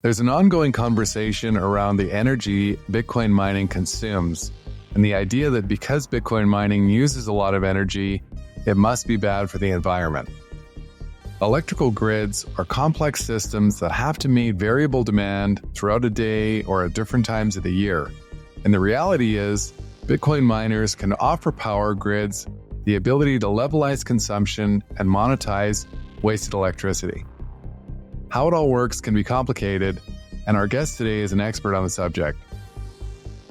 There's an ongoing conversation around the energy Bitcoin mining consumes, and the idea that because Bitcoin mining uses a lot of energy, it must be bad for the environment. Electrical grids are complex systems that have to meet variable demand throughout a day or at different times of the year. And the reality is, Bitcoin miners can offer power grids the ability to levelize consumption and monetize wasted electricity. How it all works can be complicated, and our guest today is an expert on the subject.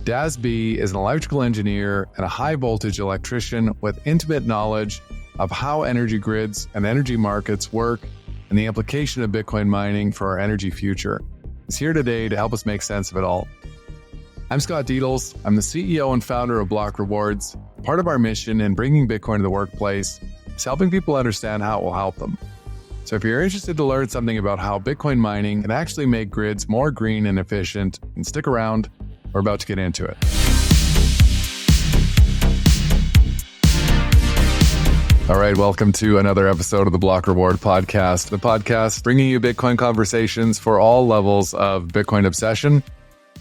Daz Bea is an electrical engineer and a high-voltage electrician with intimate knowledge of how energy grids and energy markets work and the implication of Bitcoin mining for our energy future. He's here today to help us make sense of it all. I'm Scott Dedels. I'm the CEO and founder of Block Rewards. Part of our mission in bringing Bitcoin to the workplace is helping people understand how it will help them. So if you're interested to learn something about how Bitcoin mining can actually make grids more green and efficient, then stick around. We're about to get into it. All right, welcome to another episode of the Block Reward podcast, the podcast bringing you Bitcoin conversations for all levels of Bitcoin obsession.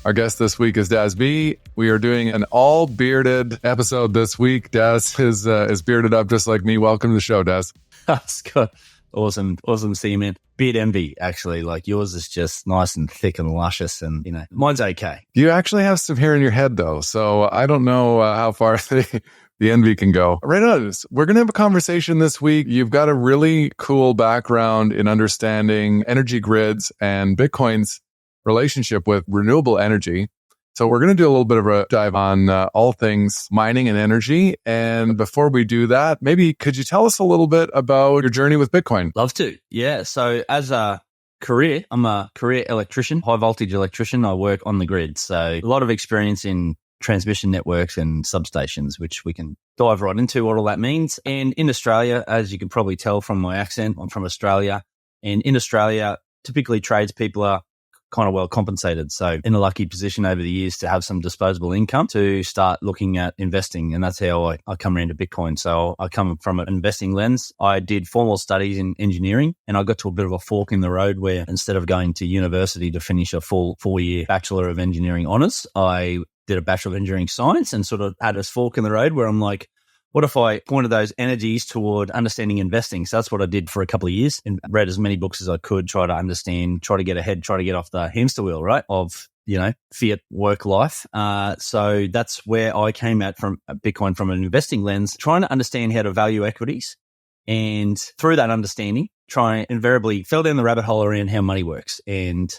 Our guest this week is Daz Bea. We are doing an all-bearded episode this week. Daz is bearded up just like me. Welcome to the show, Daz. Scott. Awesome to see you, man. Beard envy, actually. Like yours is just nice and thick and luscious, and mine's okay. You actually have some hair in your head, though, so I don't know how far the envy can go. Right on. We're going to have a conversation this week. You've got a really cool background in understanding energy grids and Bitcoin's relationship with renewable energy. So we're going to do a little bit of a dive on all things mining and energy. And before we do that, maybe could you tell us a little bit about your journey with Bitcoin? Love to. Yeah. So as a career, I'm a career electrician, high voltage electrician. I work on the grid. So a lot of experience in transmission networks and substations, which we can dive right into what all that means. And in Australia, as you can probably tell from my accent, I'm from Australia. And in Australia, typically tradespeople are kind of well compensated. So in a lucky position over the years to have some disposable income to start looking at investing. And that's how I come around to Bitcoin. So I come from an investing lens. I did formal studies in engineering, and I got to a bit of a fork in the road where instead of going to university to finish a full 4-year Bachelor of Engineering honours, I did a Bachelor of Engineering Science and sort of had this fork in the road where I'm like, what if I pointed those energies toward understanding investing? So that's what I did for a couple of years and read as many books as I could, try to understand, try to get ahead, try to get off the hamster wheel, right, of, fiat work life. So that's where I came at from Bitcoin from an investing lens, trying to understand how to value equities. And through that understanding, invariably fell down the rabbit hole around how money works and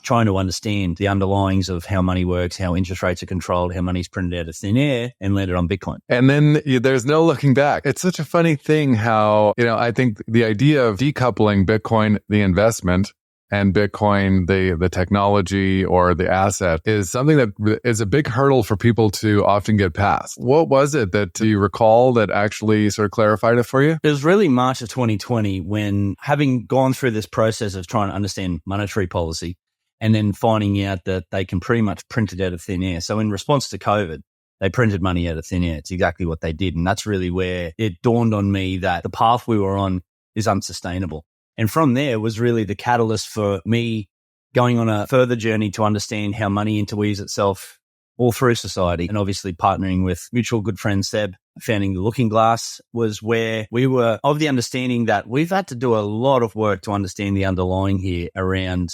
trying to understand the underlyings of how money works, how interest rates are controlled, how money's printed out of thin air, and landed on Bitcoin. And then there's no looking back. It's such a funny thing how, I think the idea of decoupling Bitcoin, the investment, and Bitcoin, the technology or the asset is something that is a big hurdle for people to often get past. What was it that you recall that actually sort of clarified it for you? It was really March of 2020 when, having gone through this process of trying to understand monetary policy, and then finding out that they can pretty much print it out of thin air. So in response to COVID, they printed money out of thin air. It's exactly what they did. And that's really where it dawned on me that the path we were on is unsustainable. And from there was really the catalyst for me going on a further journey to understand how money interweaves itself all through society. And obviously partnering with mutual good friend Seb, founding The Looking Glass, was where we were of the understanding that we've had to do a lot of work to understand the underlying here around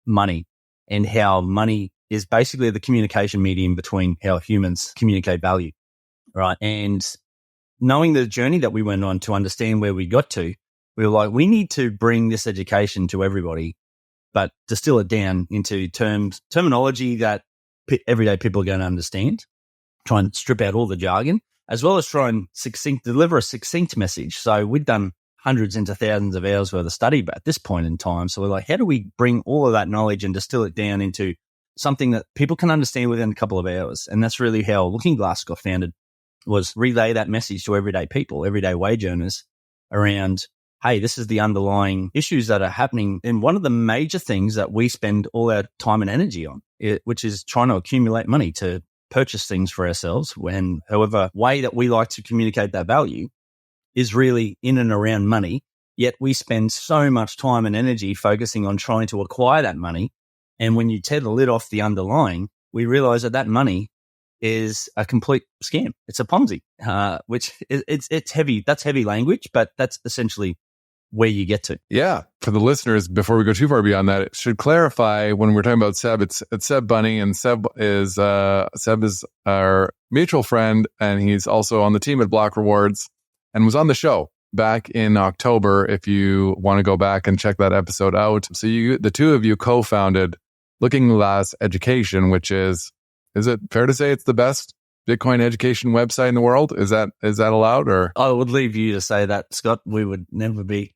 money. And how money is basically the communication medium between how humans communicate value, right? And knowing the journey that we went on to understand where we got to, we were like, we need to bring this education to everybody, but distill it down into terminology that everyday people are going to understand, try and strip out all the jargon, as well as try and deliver a succinct message. So we'd done hundreds into thousands of hours worth of study at this point in time. So we're like, how do we bring all of that knowledge and distill it down into something that people can understand within a couple of hours? And that's really how Looking Glass got founded, was relay that message to everyday people, everyday wage earners around, hey, this is the underlying issues that are happening. And one of the major things that we spend all our time and energy on, which is trying to accumulate money to purchase things for ourselves, when however way that we like to communicate that value is really in and around money, yet we spend so much time and energy focusing on trying to acquire that money And when you tear the lid off the underlying, we realize that money is a complete scam. It's a Ponzi, which it's heavy. That's heavy language, but that's essentially where you get to. Yeah. For the listeners, before we go too far beyond that, it should clarify when we're talking about Seb, it's Seb Bunny, and Seb is our mutual friend, and he's also on the team at Block Rewards and was on the show back in October. If you want to go back and check that episode out. So the two of you co-founded Looking Glass Education, which is it fair to say it's the best Bitcoin education website in the world? Is that allowed? Or I would leave you to say that, Scott. We would never be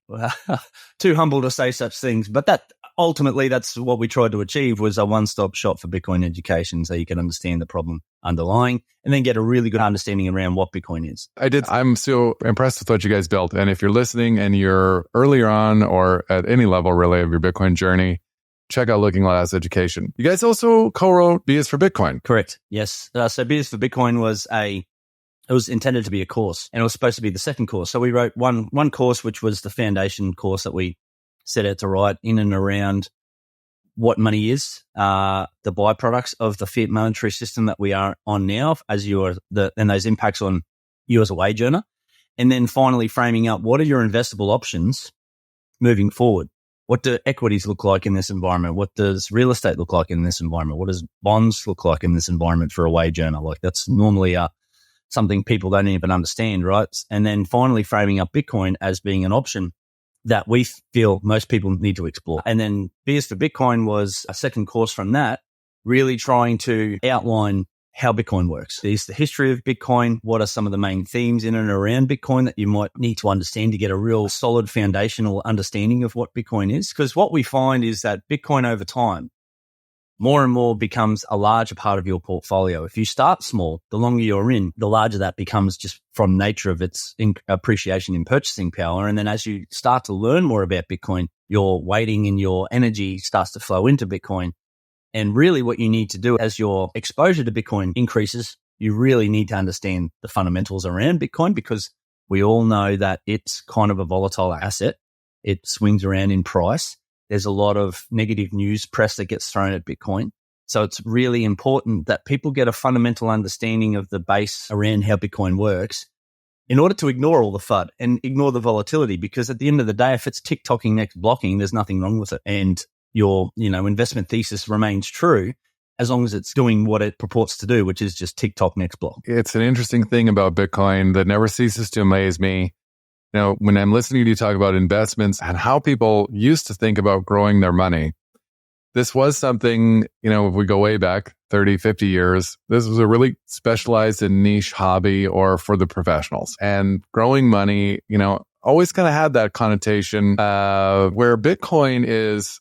too humble to say such things. But that ultimately, that's what we tried to achieve, was a one-stop shop for Bitcoin education, so you can understand the problem underlying and then get a really good understanding around what Bitcoin is. I'm so impressed with what you guys built. And if you're listening and you're earlier on or at any level really of your Bitcoin journey, check out Looking Glass Education. You guys also co-wrote Beas for Bitcoin. Correct. Yes. So Beas for Bitcoin was intended to be a course, and it was supposed to be the second course. So we wrote one course, which was the foundation course that we set out to write in and around what money is, the byproducts of the fiat monetary system that we are on now, and those impacts on you as a wage earner. And then finally framing up what are your investable options moving forward. What do equities look like in this environment? What does real estate look like in this environment? What does bonds look like in this environment for a wage earner? Like, that's normally something people don't even understand, right? And then finally framing up Bitcoin as being an option that we feel most people need to explore. And then Beas for Bitcoin was a second course from that, really trying to outline how Bitcoin works. There's the history of Bitcoin. What are some of the main themes in and around Bitcoin that you might need to understand to get a real solid foundational understanding of what Bitcoin is? Because what we find is that Bitcoin over time, more and more becomes a larger part of your portfolio. If you start small, the longer you're in, the larger that becomes just from nature of its appreciation in purchasing power. And then as you start to learn more about Bitcoin, your weighting and your energy starts to flow into Bitcoin. And really what you need to do as your exposure to Bitcoin increases, you really need to understand the fundamentals around Bitcoin, because we all know that it's kind of a volatile asset. It swings around in price. There's a lot of negative news press that gets thrown at Bitcoin. So it's really important that people get a fundamental understanding of the base around how Bitcoin works in order to ignore all the FUD and ignore the volatility, because at the end of the day, if it's tick-tocking next blocking, there's nothing wrong with it. And your investment thesis remains true as long as it's doing what it purports to do, which is just tick-tock next block. It's an interesting thing about Bitcoin that never ceases to amaze me. You know, when I'm listening to you talk about investments and how people used to think about growing their money, this was something, if we go way back 30, 50 years, this was a really specialized and niche hobby or for the professionals. And growing money, always kind of had that connotation where Bitcoin is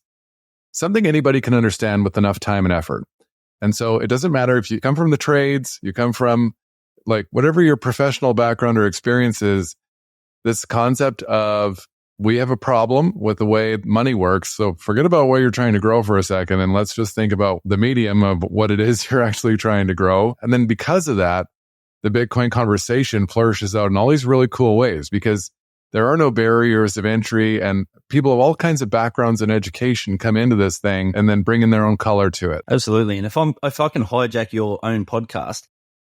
something anybody can understand with enough time and effort. And so it doesn't matter if you come from the trades, you come from like whatever your professional background or experience is, this concept of we have a problem with the way money works. So forget about what you're trying to grow for a second, and let's just think about the medium of what it is you're actually trying to grow. And then because of that, the Bitcoin conversation flourishes out in all these really cool ways, because there are no barriers of entry, and people of all kinds of backgrounds and education come into this thing and then bring in their own color to it. Absolutely. And if I can hijack your own podcast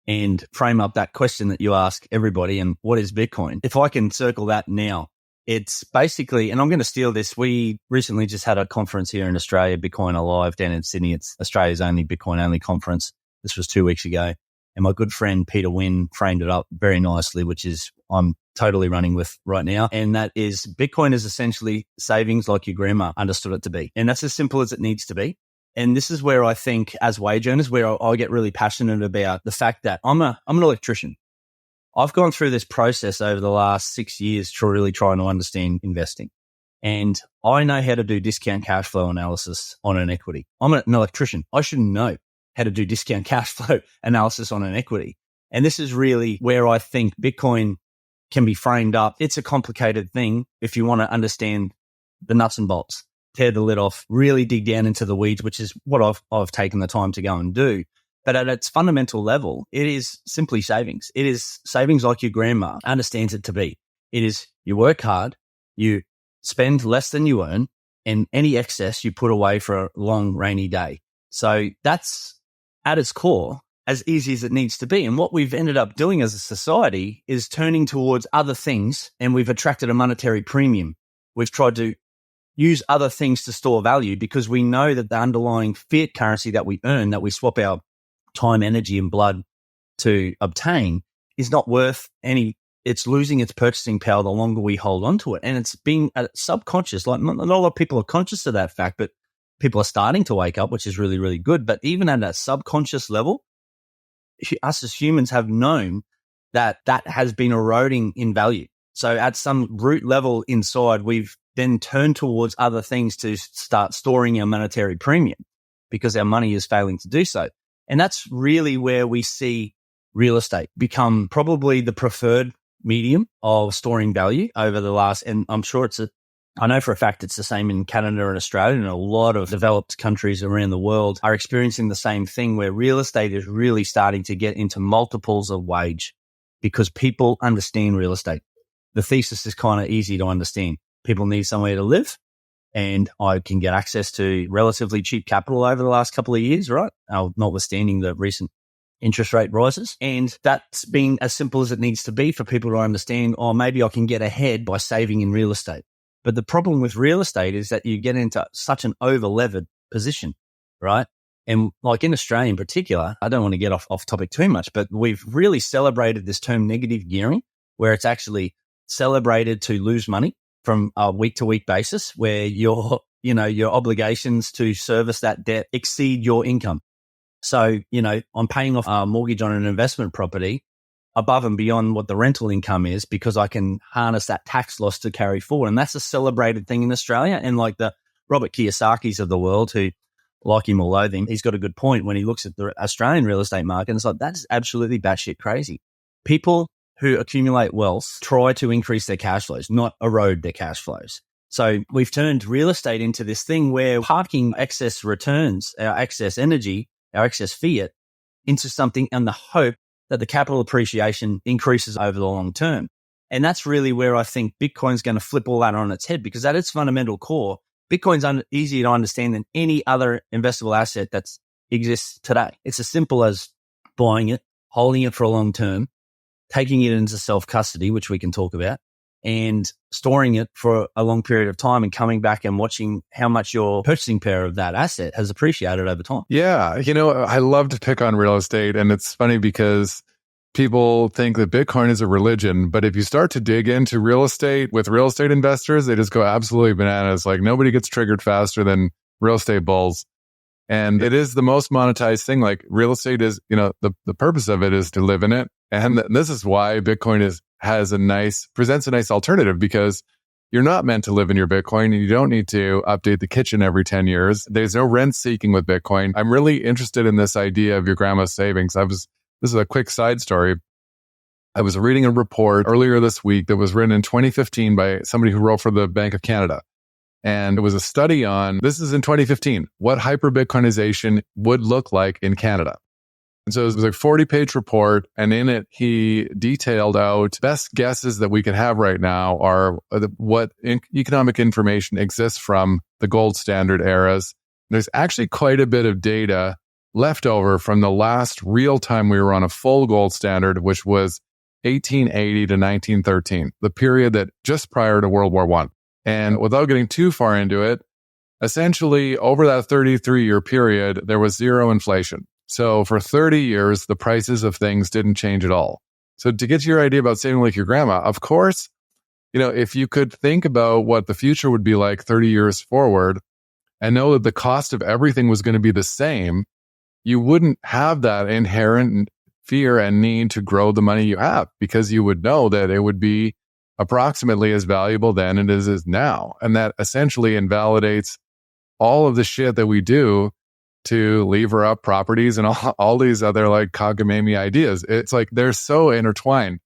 and frame up that question that you ask everybody, and what is Bitcoin? If I can circle that now, it's basically, and I'm going to steal this. We recently just had a conference here in Australia, Bitcoin Alive, down in Sydney. It's Australia's only Bitcoin only conference. This was 2 weeks ago. And my good friend Peter Wynn framed it up very nicely, which is I'm totally running with right now. And that is, Bitcoin is essentially savings like your grandma understood it to be. And that's as simple as it needs to be. And this is where I think as wage earners, where I get really passionate about the fact that I'm an electrician. I've gone through this process over the last 6 years really trying to understand investing. And I know how to do discount cash flow analysis on an equity. I'm an electrician. I shouldn't know how to do discount cash flow analysis on an equity. And this is really where I think Bitcoin can be framed up. It's a complicated thing if you want to understand the nuts and bolts, tear the lid off, really dig down into the weeds, which is what I've taken the time to go and do. But at its fundamental level, it is simply savings. It is savings like your grandma understands it to be. It is you work hard, you spend less than you earn, and any excess you put away for a long rainy day. So that's at its core as easy as it needs to be. And what we've ended up doing as a society is turning towards other things, and we've attracted a monetary premium. We've tried to use other things to store value because we know that the underlying fiat currency that we earn, that we swap our time, energy, and blood to obtain, is not worth any. It's losing its purchasing power the longer we hold on to it. And it's being subconscious. Like, not a lot of people are conscious of that fact, but people are starting to wake up, which is really, really good. But even at a subconscious level, us as humans have known that that has been eroding in value. So at some root level inside, we've then turned towards other things to start storing our monetary premium because our money is failing to do so. And that's really where we see real estate become probably the preferred medium of storing value over the last, and I'm sure I know for a fact it's the same in Canada and Australia, and a lot of developed countries around the world are experiencing the same thing, where real estate is really starting to get into multiples of wage because people understand real estate. The thesis is kind of easy to understand. People need somewhere to live, and I can get access to relatively cheap capital over the last couple of years, right? Notwithstanding the recent interest rate rises. And that's been as simple as it needs to be for people to understand, oh, maybe I can get ahead by saving in real estate. But the problem with real estate is that you get into such an over-levered position, right? And like in Australia in particular, I don't want to get off topic too much, but we've really celebrated this term negative gearing, where it's actually celebrated to lose money from a week-to-week basis, where your obligations to service that debt exceed your income. So, I'm paying off a mortgage on an investment property above and beyond what the rental income is because I can harness that tax loss to carry forward. And that's a celebrated thing in Australia. And like the Robert Kiyosaki's of the world, who, like him or loathe him, he's got a good point when he looks at the Australian real estate market. And it's like, that's absolutely batshit crazy. People who accumulate wealth try to increase their cash flows, not erode their cash flows. So we've turned real estate into this thing where parking excess returns, our excess energy, our excess fiat, into something in the hope that the capital appreciation increases over the long term. And that's really where I think Bitcoin's going to flip all that on its head, because at its fundamental core, Bitcoin's easier to understand than any other investable asset that exists today. It's as simple as buying it, holding it for a long term, taking it into self-custody, which we can talk about, and storing it for a long period of time and coming back and watching how much your purchasing power of that asset has appreciated over time. Yeah. I love to pick on real estate, and it's funny because people think that Bitcoin is a religion, but if you start to dig into real estate with real estate investors, they just go absolutely bananas. Like, nobody gets triggered faster than real estate bulls. And it is the most monetized thing. Like, real estate is, the purpose of it is to live in it. And this is why Bitcoin presents a nice alternative, because you're not meant to live in your Bitcoin, and you don't need to update the kitchen every 10 years. There's no rent seeking with Bitcoin. I'm really interested in this idea of your grandma's savings. This is a quick side story. I was reading a report earlier this week that was written in 2015 by somebody who wrote for the Bank of Canada. And it was a study on, this is in 2015, what hyper-Bitcoinization would look like in Canada. And so it was a 40-page report, and in it, he detailed out best guesses that we could have right now are what economic information exists from the gold standard eras. There's actually quite a bit of data left over from the last real time we were on a full gold standard, which was 1880 to 1913, the period that just prior to World War I. And without getting too far into it, essentially over that 33-year period, there was zero inflation. So for 30 years, the prices of things didn't change at all. So to get to your idea about saving like your grandma, of course, if you could think about what the future would be like 30 years forward and know that the cost of everything was going to be the same, you wouldn't have that inherent fear and need to grow the money you have, because you would know that it would be approximately as valuable then as it is now. And that essentially invalidates all of the shit that we do to lever up properties and all these other like cockamamie ideas. It's like they're so intertwined.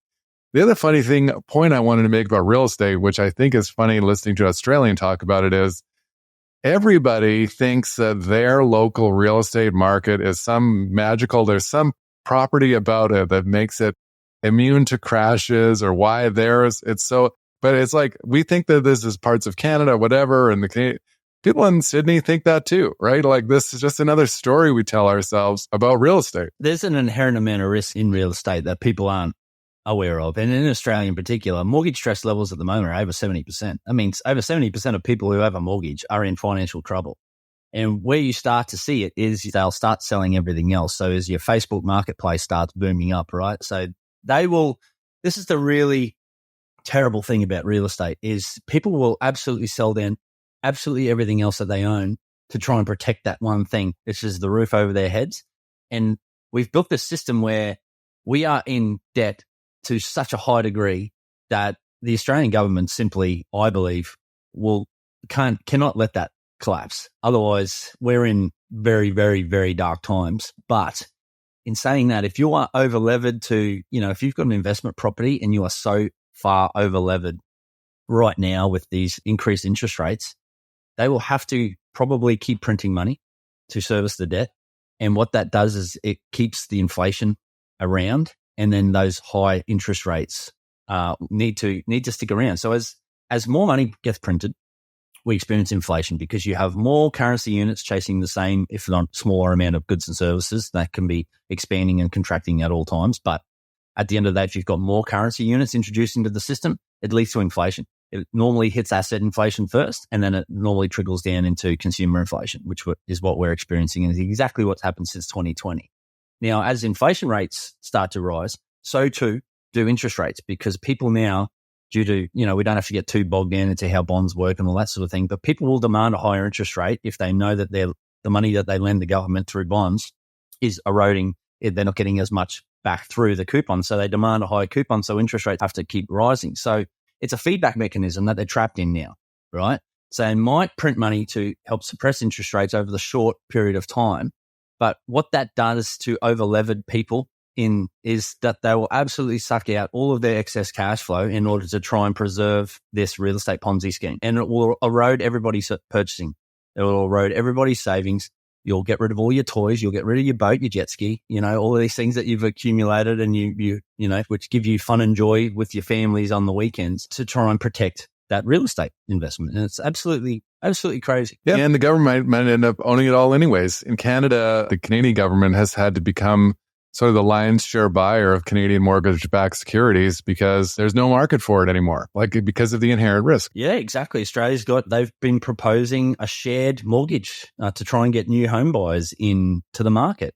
The other funny point I wanted to make about real estate, which I think is funny listening to Australian talk about it, is everybody thinks that their local real estate market is there's some property about it that makes it immune to crashes, or why but it's like, we think that this is parts of Canada, whatever, and people in Sydney think that too, right? Like this is just another story we tell ourselves about real estate. There's an inherent amount of risk in real estate that people aren't aware of. And in Australia in particular, mortgage stress levels at the moment are over 70%. That means over 70% of people who have a mortgage are in financial trouble. And where you start to see it is they'll start selling everything else. So as your Facebook marketplace starts booming up, right? So this is the really terrible thing about real estate is people will absolutely sell down absolutely everything else that they own to try and protect that one thing, which is the roof over their heads. And we've built this system where we are in debt to such a high degree that the Australian government simply, I believe, cannot let that collapse. Otherwise, we're in very, very, very dark times. But in saying that, if you are over levered to, if you've got an investment property and you are so far over levered right now with these increased interest rates, they will have to probably keep printing money to service the debt. And what that does is it keeps the inflation around, and then those high interest rates need to stick around. So as more money gets printed, we experience inflation because you have more currency units chasing the same, if not smaller amount of goods and services that can be expanding and contracting at all times. But at the end of the day, if you've got more currency units introduced into the system, it leads to inflation. It normally hits asset inflation first, and then it normally trickles down into consumer inflation, which is what we're experiencing, and is exactly what's happened since 2020. Now, as inflation rates start to rise, so too do interest rates, because people now, due to, we don't have to get too bogged down into how bonds work and all that sort of thing, but people will demand a higher interest rate if they know that the money that they lend the government through bonds is eroding. They're not getting as much back through the coupon. So they demand a higher coupon. So interest rates have to keep rising. So it's a feedback mechanism that they're trapped in now, right? So they might print money to help suppress interest rates over the short period of time. But what that does to over-levered people is that they will absolutely suck out all of their excess cash flow in order to try and preserve this real estate Ponzi scheme. And it will erode everybody's purchasing. It will erode everybody's savings. You'll get rid of all your toys. You'll get rid of your boat, your jet ski, all of these things that you've accumulated and which give you fun and joy with your families on the weekends to try and protect that real estate investment. And it's absolutely crazy. Yeah. And the government might end up owning it all anyways. In Canada, the Canadian government has had to become sort of the lion's share buyer of Canadian mortgage-backed securities because there's no market for it anymore, because of the inherent risk. Yeah, exactly. They've been proposing a shared mortgage to try and get new home buyers into the market.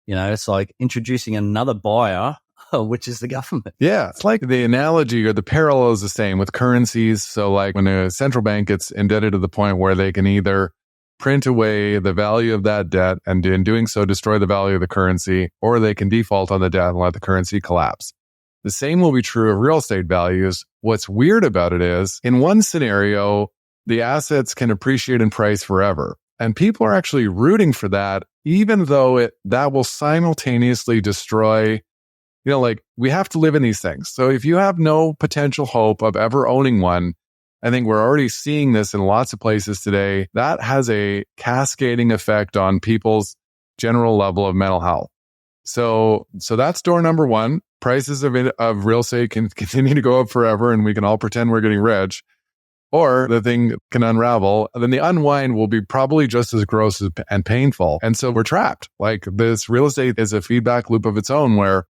It's like introducing another buyer, which is the government. Yeah, it's like the analogy or the parallel is the same with currencies. So like when a central bank gets indebted to the point where they can either print away the value of that debt and in doing so destroy the value of the currency, or they can default on the debt and let the currency collapse. The same will be true of real estate values. What's weird about it is, in one scenario, the assets can appreciate in price forever. And people are actually rooting for that, even though that will simultaneously destroy, we have to live in these things. So if you have no potential hope of ever owning one, I think we're already seeing this in lots of places today. That has a cascading effect on people's general level of mental health. So that's door number one. Prices of real estate can continue to go up forever, and we can all pretend we're getting rich. Or the thing can unravel. Then the unwind will be probably just as gross and painful. And so we're trapped. Like this real estate is a feedback loop of its own where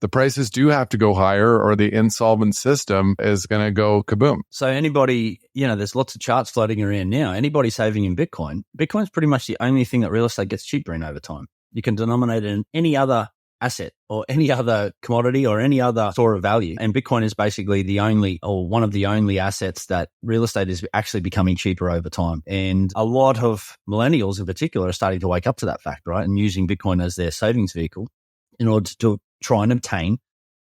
the prices do have to go higher or the insolvent system is going to go kaboom. So anybody, there's lots of charts floating around now. Anybody saving in Bitcoin's pretty much the only thing that real estate gets cheaper in over time. You can denominate it in any other asset or any other commodity or any other store of value. And Bitcoin is basically one of the only assets that real estate is actually becoming cheaper over time. And a lot of millennials in particular are starting to wake up to that fact, right? And using Bitcoin as their savings vehicle in order to try and obtain.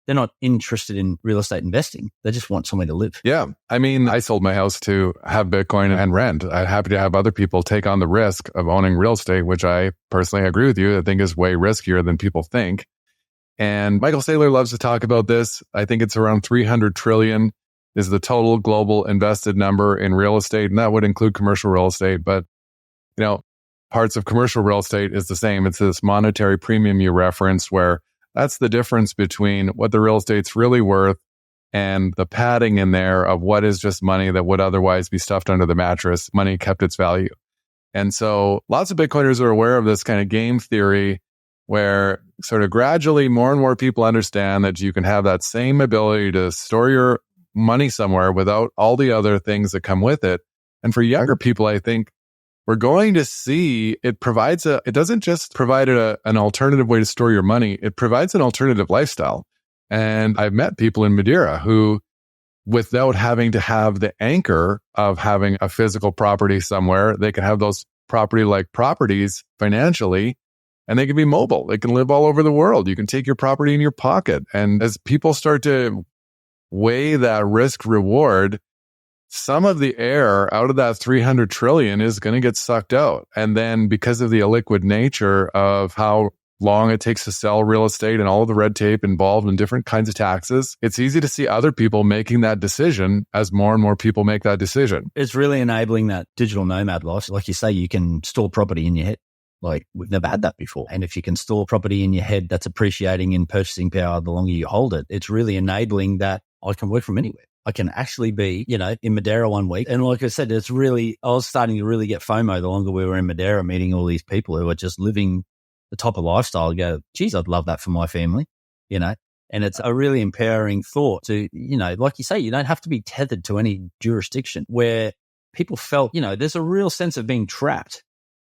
They're not interested in real estate investing. They just want somewhere to live. Yeah. I mean, I sold my house to have Bitcoin and rent. I'm happy to have other people take on the risk of owning real estate, which I personally agree with you. I think is way riskier than people think. And Michael Saylor loves to talk about this. I think it's around 300 trillion is the total global invested number in real estate. And that would include commercial real estate. But, parts of commercial real estate is the same. It's this monetary premium you referenced where that's the difference between what the real estate's really worth and the padding in there of what is just money that would otherwise be stuffed under the mattress. Money kept its value. And so lots of Bitcoiners are aware of this kind of game theory where sort of gradually more and more people understand that you can have that same ability to store your money somewhere without all the other things that come with it. And for younger people, I think we're going to see it doesn't just provide an alternative way to store your money. It provides an alternative lifestyle. And I've met people in Madeira who, without having to have the anchor of having a physical property somewhere, they can have those property-like properties financially, and they can be mobile. They can live all over the world. You can take your property in your pocket. And as people start to weigh that risk reward, some of the air out of that 300 trillion is going to get sucked out. And then because of the illiquid nature of how long it takes to sell real estate and all of the red tape involved in different kinds of taxes, it's easy to see other people making that decision as more and more people make that decision. It's really enabling that digital nomad life. Like you say, you can store property in your head. Like, we've never had that before. And if you can store property in your head that's appreciating in purchasing power the longer you hold it, it's really enabling that I can work from anywhere. I can actually be, in Madeira one week. And like I said, I was starting to really get FOMO the longer we were in Madeira, meeting all these people who are just living the type of lifestyle. I go, geez, I'd love that for my family, And it's a really empowering thought to, like you say, you don't have to be tethered to any jurisdiction where people felt, there's a real sense of being trapped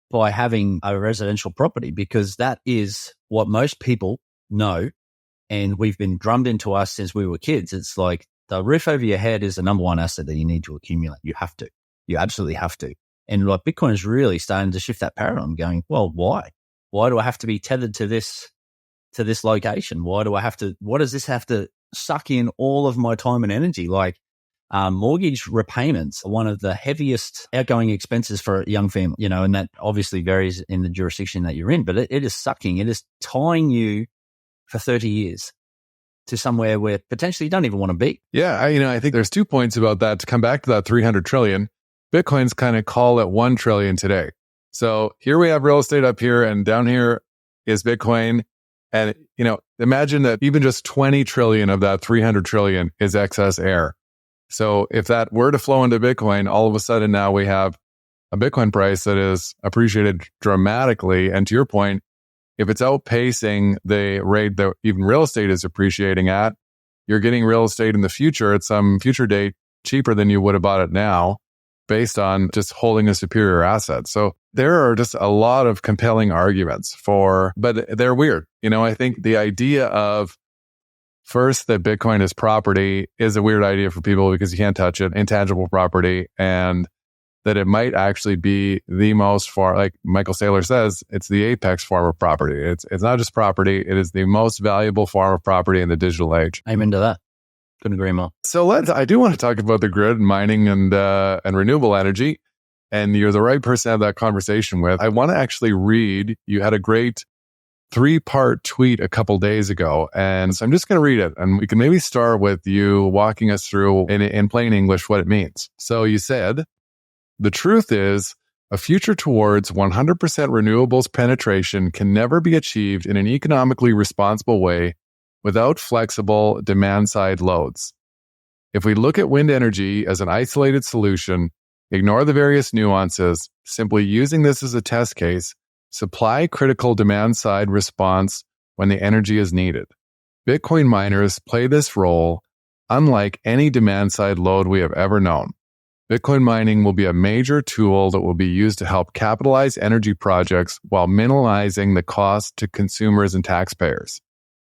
by having a residential property, because that is what most people know. And we've been drummed into us since we were kids. It's like the roof over your head is the number one asset that you need to accumulate. You have to. You absolutely have to. And like Bitcoin is really starting to shift that paradigm, going, well, why? Why do I have to be tethered to this location? What does this have to suck in all of my time and energy? Like, mortgage repayments are one of the heaviest outgoing expenses for a young family, and that obviously varies in the jurisdiction that you're in, but it is tying you for 30 years to somewhere where potentially you don't even want to be. Yeah. I think there's 2 points about that. To come back to that 300 trillion, Bitcoin's kind of call it 1 trillion today. So here we have real estate up here, and down here is Bitcoin. And, imagine that even just 20 trillion of that 300 trillion is excess air. So if that were to flow into Bitcoin, all of a sudden now we have a Bitcoin price that is appreciated dramatically. And to your point, if it's outpacing the rate that even real estate is appreciating at, you're getting real estate in the future at some future date cheaper than you would have bought it now, based on just holding a superior asset. So there are just a lot of compelling arguments but they're weird. I think the idea of first that Bitcoin is property is a weird idea for people because you can't touch it, intangible property, and that it might actually be the most like Michael Saylor says, it's the apex form of property. It's not just property. It is the most valuable form of property in the digital age. Amen to that. Couldn't agree more. So I do want to talk about the grid, mining, and renewable energy. And you're the right person to have that conversation with. I want to actually read, you had a great 3-part tweet a couple days ago. And so I'm just going to read it. And we can maybe start with you walking us through in plain English what it means. So you said, the truth is, a future towards 100% renewables penetration can never be achieved in an economically responsible way without flexible demand-side loads. If we look at wind energy as an isolated solution, ignore the various nuances, simply using this as a test case, supply critical demand-side response when the energy is needed. Bitcoin miners play this role unlike any demand-side load we have ever known. Bitcoin mining will be a major tool that will be used to help capitalize energy projects while minimizing the cost to consumers and taxpayers.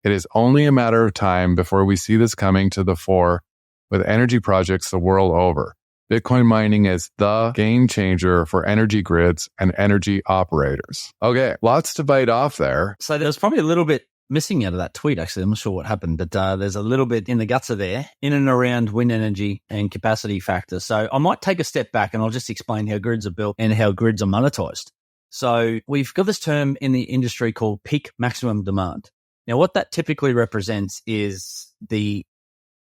It is only a matter of time before we see this coming to the fore with energy projects the world over. Bitcoin mining is the game changer for energy grids and energy operators. Okay, lots to bite off there. So there's probably a little bit missing out of that tweet, actually. I'm not sure what happened, but there's a little bit in the guts of there, in and around wind energy and capacity factors. So I might take a step back and I'll just explain how grids are built and how grids are monetized. So we've got this term in the industry called peak maximum demand. Now, what that typically represents is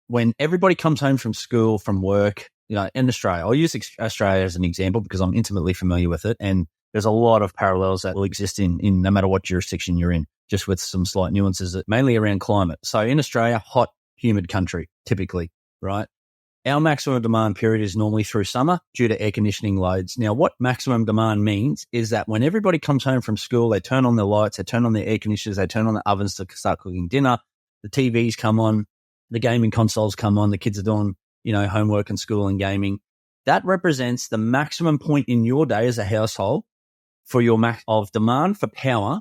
when everybody comes home from school, from work, in Australia. I'll use Australia as an example because I'm intimately familiar with it. And there's a lot of parallels that will exist in no matter what jurisdiction you're in, just with some slight nuances, mainly around climate. So in Australia, hot, humid country, typically, right? Our maximum demand period is normally through summer due to air conditioning loads. Now, what maximum demand means is that when everybody comes home from school, they turn on their lights, they turn on their air conditioners, they turn on the ovens to start cooking dinner, the TVs come on, the gaming consoles come on, the kids are doing, homework and school and gaming. That represents the maximum point in your day as a household for your max of demand for power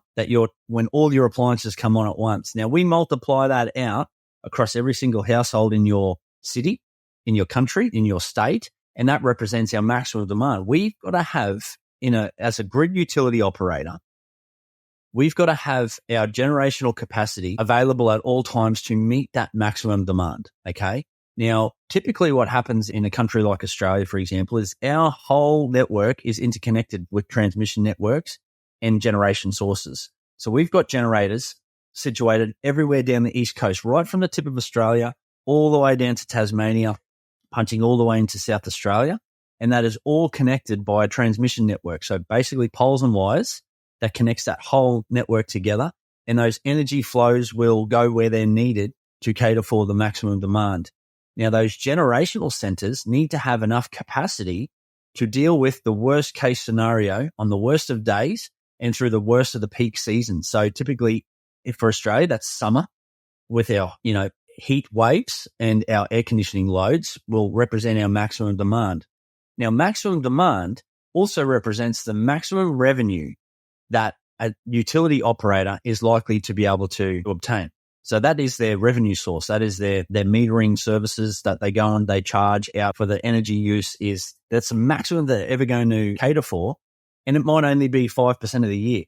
when all your appliances come on at once. Now, we multiply that out across every single household in your city, in your country, in your state, and that represents our maximum demand. We've got to have, as a grid utility operator, we've got to have our generational capacity available at all times to meet that maximum demand, okay? Now, typically what happens in a country like Australia, for example, is our whole network is interconnected with transmission networks and generation sources. So we've got generators situated everywhere down the east coast, right from the tip of Australia all the way down to Tasmania, punching all the way into South Australia. And that is all connected by a transmission network. So basically poles and wires that connects that whole network together. And those energy flows will go where they're needed to cater for the maximum demand. Now, those generational centers need to have enough capacity to deal with the worst case scenario on the worst of days and through the worst of the peak season. So typically, if for Australia, that's summer with our, heat waves and our air conditioning loads will represent our maximum demand. Now, maximum demand also represents the maximum revenue that a utility operator is likely to be able to obtain. So that is their revenue source. That is their metering services that they go on, they charge out for the energy use that's the maximum they're ever going to cater for. And it might only be 5% of the year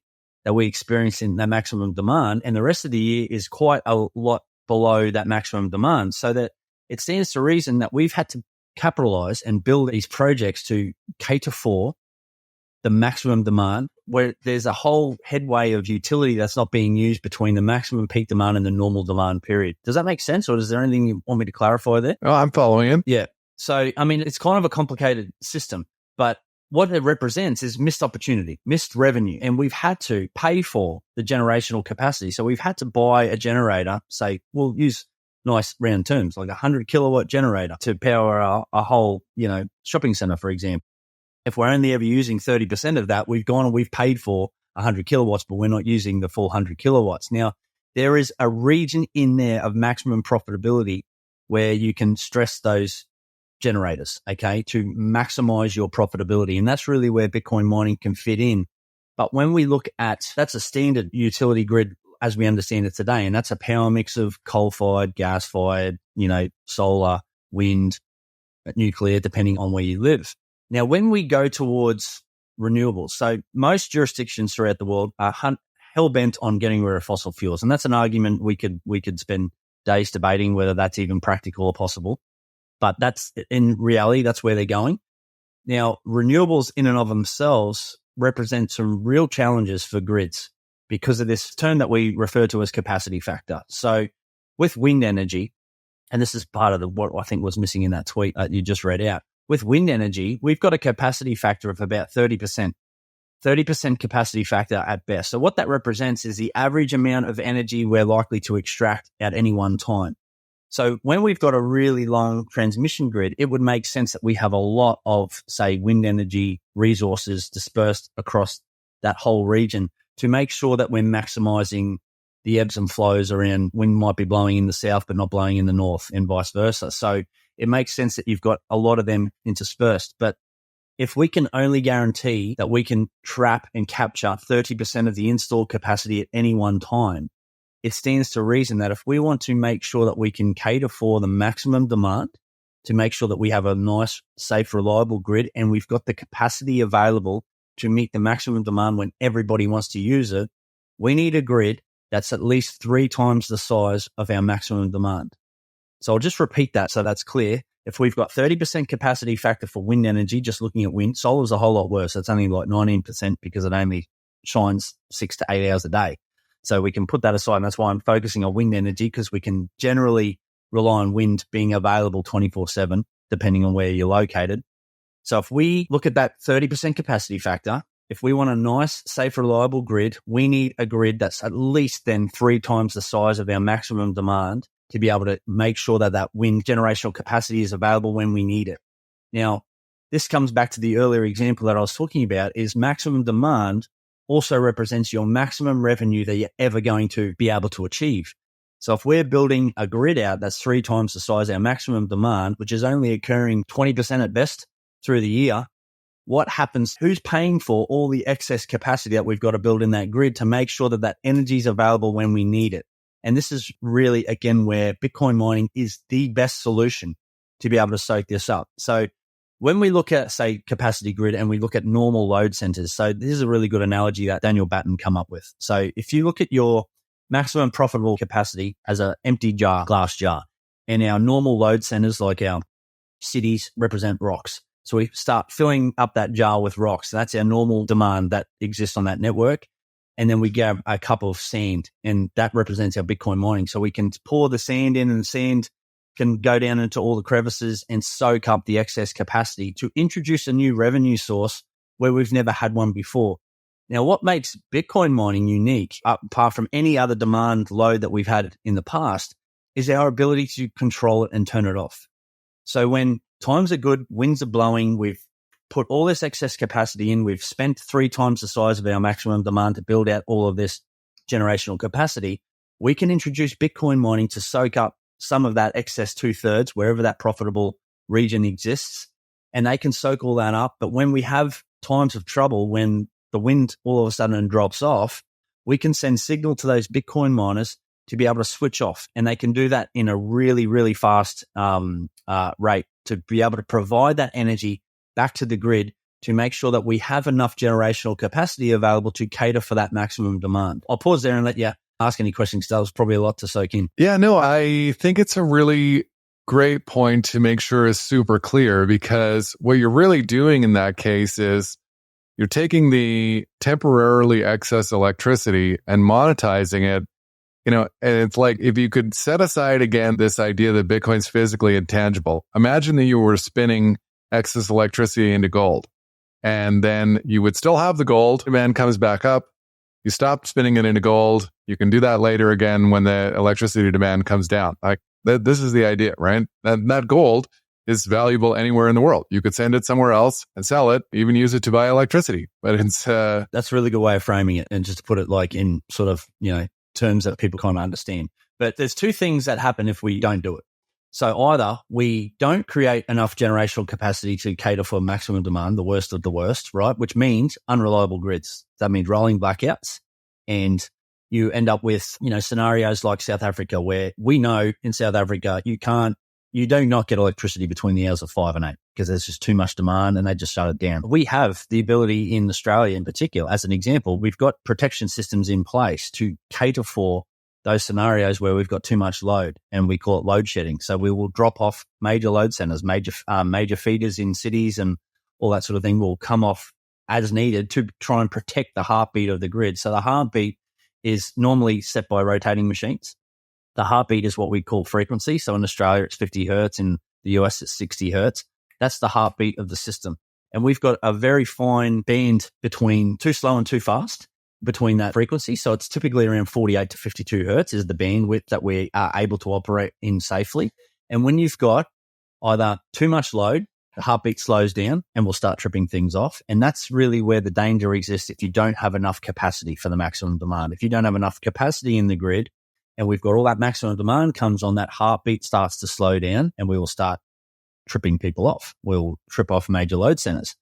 that we experience in that maximum demand. And the rest of the year is quite a lot below that maximum demand, so that it stands to reason that we've had to capitalize and build these projects to cater for the maximum demand, where there's a whole headway of utility that's not being used between the maximum peak demand and the normal demand period. Does that make sense, or is there anything you want me to clarify there? Oh, I'm following him. Yeah. So, it's kind of a complicated system, but what it represents is missed opportunity, missed revenue. And we've had to pay for the generational capacity. So we've had to buy a generator, say, we'll use nice round terms, like 100 kilowatt generator to power a whole, shopping center, for example. If we're only ever using 30% of that, we've gone and we've paid for 100 kilowatts, but we're not using the full 100 kilowatts. Now, there is a region in there of maximum profitability where you can stress those generators, okay, to maximize your profitability. And that's really where Bitcoin mining can fit in. But when we look at, that's a standard utility grid as we understand it today. And that's a power mix of coal-fired, gas-fired, solar, wind, nuclear, depending on where you live. Now, when we go towards renewables, so most jurisdictions throughout the world are hell-bent on getting rid of fossil fuels. And that's an argument we could spend days debating whether that's even practical or possible. But that's, in reality, that's where they're going. Now, renewables in and of themselves represent some real challenges for grids because of this term that we refer to as capacity factor. So with wind energy, and this is part of what I think was missing in that tweet that you just read out, with wind energy, we've got a capacity factor of about 30%. 30% capacity factor at best. So what that represents is the average amount of energy we're likely to extract at any one time. So when we've got a really long transmission grid, it would make sense that we have a lot of, say, wind energy resources dispersed across that whole region to make sure that we're maximizing the ebbs and flows around. Wind might be blowing in the south, but not blowing in the north, and vice versa. So it makes sense that you've got a lot of them interspersed. But if we can only guarantee that we can trap and capture 30% of the installed capacity at any one time, it stands to reason that if we want to make sure that we can cater for the maximum demand, to make sure that we have a nice, safe, reliable grid, and we've got the capacity available to meet the maximum demand when everybody wants to use it, we need a grid that's at least 3 times the size of our maximum demand. So I'll just repeat that so that's clear. If we've got 30% capacity factor for wind energy, just looking at wind, solar's a whole lot worse. It's only like 19% because it only shines 6 to 8 hours a day. So we can put that aside, and that's why I'm focusing on wind energy, because we can generally rely on wind being available 24/7, depending on where you're located. So if we look at that 30% capacity factor, if we want a nice, safe, reliable grid, we need a grid that's at least then 3 times the size of our maximum demand to be able to make sure that that wind generational capacity is available when we need it. Now, this comes back to the earlier example that I was talking about, is maximum demand also represents your maximum revenue that you're ever going to be able to achieve. So if we're building a grid out that's 3 times the size of our maximum demand, which is only occurring 20% at best through the year, what happens? Who's paying for all the excess capacity that we've got to build in that grid to make sure that that energy is available when we need it? And this is really, again, where Bitcoin mining is the best solution to be able to soak this up. So when we look at, say, capacity grid and we look at normal load centers, so this is a really good analogy that Daniel Batten come up with. So if you look at your maximum profitable capacity as an empty jar, glass jar, and our normal load centers like our cities represent rocks. So we start filling up that jar with rocks. That's our normal demand that exists on that network. And then we grab a cup of sand, and that represents our Bitcoin mining. So we can pour the sand in, and the sand can go down into all the crevices and soak up the excess capacity to introduce a new revenue source where we've never had one before. Now, what makes Bitcoin mining unique, apart from any other demand load that we've had in the past, is our ability to control it and turn it off. So when times are good, winds are blowing, we've put all this excess capacity in, we've spent 3 times the size of our maximum demand to build out all of this generational capacity, we can introduce Bitcoin mining to soak up some of that excess 2/3, wherever that profitable region exists, and they can soak all that up. But when we have times of trouble, when the wind all of a sudden drops off, we can send signal to those Bitcoin miners to be able to switch off. And they can do that in a really, really fast rate to be able to provide that energy back to the grid to make sure that we have enough generational capacity available to cater for that maximum demand. I'll pause there and let you ask any questions. That was probably a lot to soak in. Yeah, no, I think it's a really great point to make sure is super clear, because what you're really doing in that case is you're taking the temporarily excess electricity and monetizing it. And it's like, if you could set aside again this idea that Bitcoin's physically intangible, imagine that you were spinning excess electricity into gold, and then you would still have the gold. Demand comes back up. You stop spinning it into gold. You can do that later again when the electricity demand comes down. Like this is the idea, right? That gold is valuable anywhere in the world. You could send it somewhere else and sell it, even use it to buy electricity. But it's that's a really good way of framing it, and just to put it like in sort of terms that people kind of understand. But there's 2 things that happen if we don't do it. So either we don't create enough generational capacity to cater for maximum demand, the worst of the worst, right? Which means unreliable grids. That means rolling blackouts. And you end up with, scenarios like South Africa, where we know in South Africa, you do not get electricity between the hours of 5 and 8 because there's just too much demand and they just shut it down. We have the ability in Australia in particular, as an example, we've got protection systems in place to cater for those scenarios where we've got too much load, and we call it load shedding. So we will drop off major load centers, major feeders in cities, and all that sort of thing will come off as needed to try and protect the heartbeat of the grid. So the heartbeat is normally set by rotating machines. The heartbeat is what we call frequency. So in Australia, it's 50 hertz. In the US, it's 60 hertz. That's the heartbeat of the system. And we've got a very fine band between too slow and too fast between that frequency. So it's typically around 48 to 52 hertz is the bandwidth that we are able to operate in safely. And when you've got either too much load, the heartbeat slows down and will start tripping things off. And that's really where the danger exists if you don't have enough capacity for the maximum demand. If you don't have enough capacity in the grid and we've got all that maximum demand comes on, that heartbeat starts to slow down and we will start tripping people off. We'll trip off major load centers.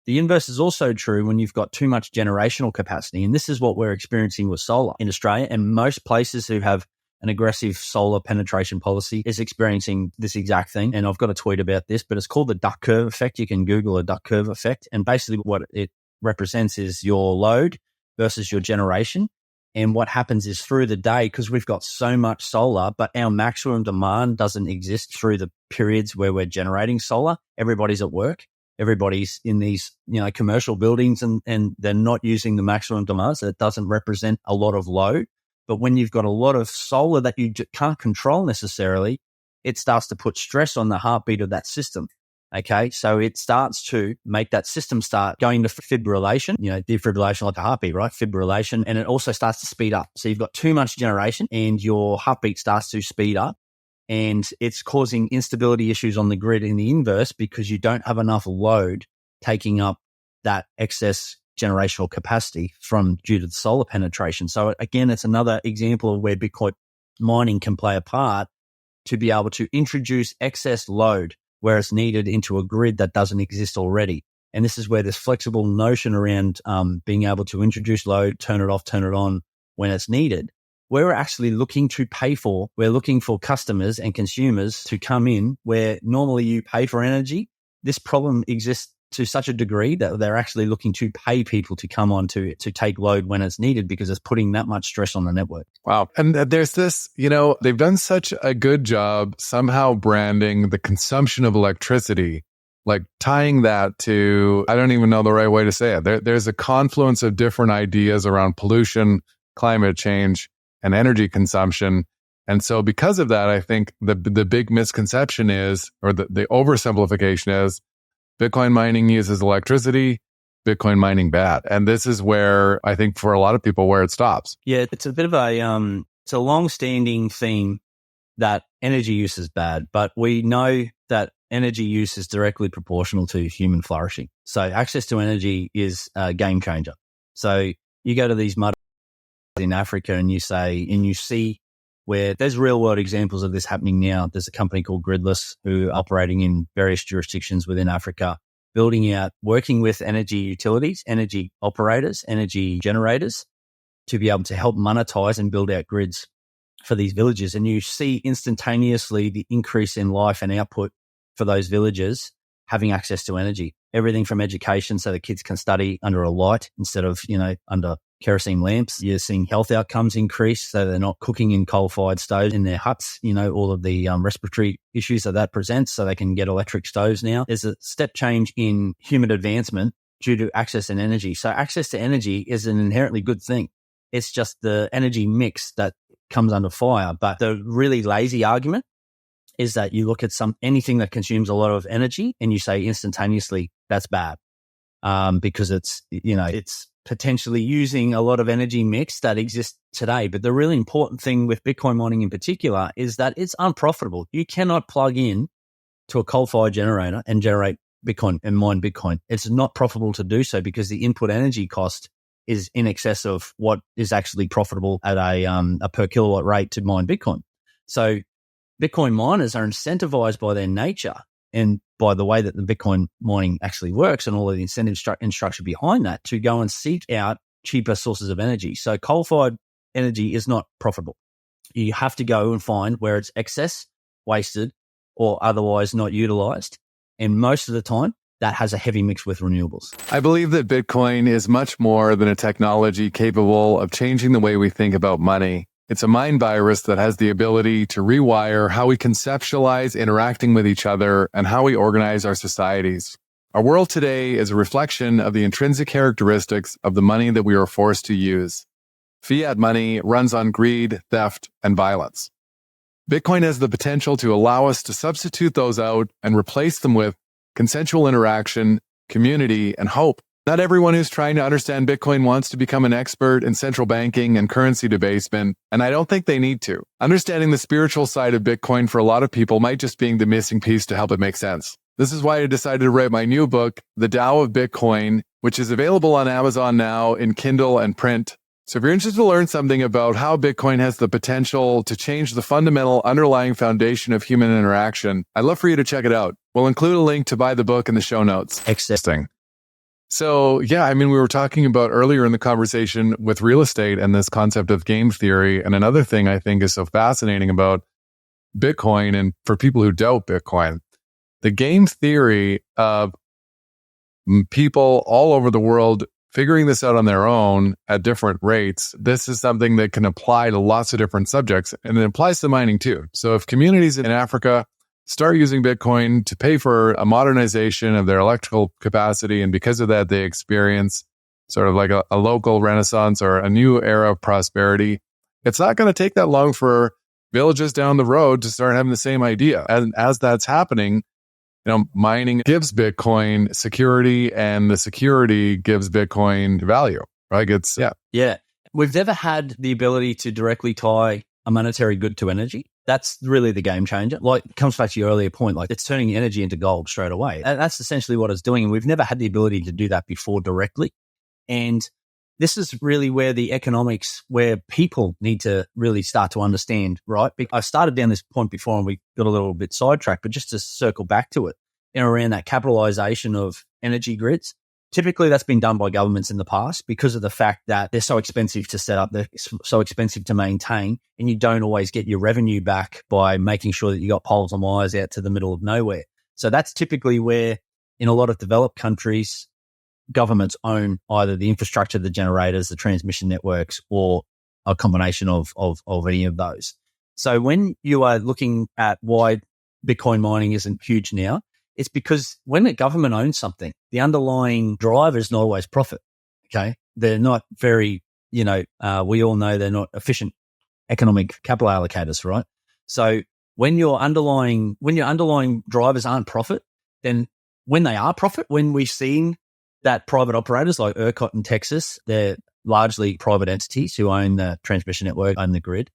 The inverse is also true when you've got too much generational capacity. And this is what we're experiencing with solar in Australia. And most places who have an aggressive solar penetration policy is experiencing this exact thing. And I've got a tweet about this, but it's called the duck curve effect. You can Google a duck curve effect. And basically what it represents is your load versus your generation. And what happens is through the day, because we've got so much solar, but our maximum demand doesn't exist through the periods where we're generating solar. Everybody's at work. Everybody's in these, commercial buildings and they're not using the maximum demand. So it doesn't represent a lot of load. But when you've got a lot of solar that you can't control necessarily, it starts to put stress on the heartbeat of that system. Okay. So it starts to make that system start going to fibrillation, defibrillation like a heartbeat, right? Fibrillation. And it also starts to speed up. So you've got too much generation and your heartbeat starts to speed up. And it's causing instability issues on the grid in the inverse because you don't have enough load taking up that excess generational capacity due to the solar penetration. So again, it's another example of where Bitcoin mining can play a part to be able to introduce excess load where it's needed into a grid that doesn't exist already. And this is where this flexible notion around being able to introduce load, turn it off, turn it on when it's needed. We're actually looking to pay for, we're looking for customers and consumers to come in where normally you pay for energy. This problem exists to such a degree that they're actually looking to pay people to come on to take load when it's needed because it's putting that much stress on the network. Wow. And there's this, they've done such a good job somehow branding the consumption of electricity, like tying that to, I don't even know the right way to say it. There's a confluence of different ideas around pollution, climate change, and energy consumption. And so because of that, I think the big misconception is, or the oversimplification is, Bitcoin mining uses electricity, Bitcoin mining bad. And this is where I think for a lot of people where it stops. Yeah, it's a bit of it's a long-standing theme that energy use is bad, but we know that energy use is directly proportional to human flourishing. So access to energy is a game changer. So you go to these mud in Africa and you see where there's real world examples of this happening now. There's a company called Gridless who are operating in various jurisdictions within Africa, building out, working with energy utilities, energy operators, energy generators to be able to help monetize and build out grids for these villages. And you see instantaneously the increase in life and output for those villages having access to energy. Everything from education so the kids can study under a light instead of, under kerosene lamps. You're seeing health outcomes increase so they're not cooking in coal-fired stoves in their huts, all of the respiratory issues that presents so they can get electric stoves now. There's a step change in human advancement due to access and energy. So access to energy is an inherently good thing. It's just the energy mix that comes under fire. But the really lazy argument is that you look at anything that consumes a lot of energy and you say instantaneously that's bad because it's potentially using a lot of energy mix that exists today. But the really important thing with Bitcoin mining in particular is that it's unprofitable. You cannot plug in to a coal-fired generator and generate Bitcoin and mine Bitcoin. It's not profitable to do so because the input energy cost is in excess of what is actually profitable at a per kilowatt rate to mine Bitcoin. So Bitcoin miners are incentivized by their nature and by the way that the Bitcoin mining actually works and all of the incentive structure behind that to go and seek out cheaper sources of energy. So coal-fired energy is not profitable. You have to go and find where it's excess, wasted, or otherwise not utilized. And most of the time, that has a heavy mix with renewables. I believe that Bitcoin is much more than a technology capable of changing the way we think about money. It's a mind virus that has the ability to rewire how we conceptualize interacting with each other and how we organize our societies. Our world today is a reflection of the intrinsic characteristics of the money that we are forced to use. Fiat money runs on greed, theft, and violence. Bitcoin has the potential to allow us to substitute those out and replace them with consensual interaction, community, and hope. Not everyone who's trying to understand Bitcoin wants to become an expert in central banking and currency debasement, and I don't think they need to. Understanding the spiritual side of Bitcoin for a lot of people might just be the missing piece to help it make sense. This is why I decided to write my new book, The Tao of Bitcoin, which is available on Amazon now in Kindle and print. So if you're interested to learn something about how Bitcoin has the potential to change the fundamental underlying foundation of human interaction, I'd love for you to check it out. We'll include a link to buy the book in the show notes. Existing. So, yeah, we were talking about earlier in the conversation with real estate and this concept of game theory. And another thing I think is so fascinating about Bitcoin and for people who doubt Bitcoin, the game theory of people all over the world figuring this out on their own at different rates. This is something that can apply to lots of different subjects, and it applies to mining too. So if communities in Africa start using Bitcoin to pay for a modernization of their electrical capacity, and because of that, they experience sort of like a local renaissance or a new era of prosperity, it's not going to take that long for villages down the road to start having the same idea. And as that's happening, mining gives Bitcoin security, and the security gives Bitcoin value, right? Yeah. We've never had the ability to directly tie a monetary good to energy. That's really the game changer. Like, it comes back to your earlier point, like it's turning energy into gold straight away. And that's essentially what it's doing. And we've never had the ability to do that before directly. And this is really where the economics, where people need to really start to understand, right? I started down this point before and we got a little bit sidetracked, but just to circle back to it, around that capitalization of energy grids. Typically, that's been done by governments in the past because of the fact that they're so expensive to set up, they're so expensive to maintain, and you don't always get your revenue back by making sure that you got poles and wires out to the middle of nowhere. So that's typically where, in a lot of developed countries, governments own either the infrastructure, the generators, the transmission networks, or a combination of any of those. So when you are looking at why Bitcoin mining isn't huge now, it's because when the government owns something, the underlying driver is not always profit. Okay. They're not very, we all know they're not efficient economic capital allocators, right? So when your underlying drivers aren't profit, then when they are profit, when we've seen that private operators like ERCOT in Texas, they're largely private entities who own the transmission network, own the grid.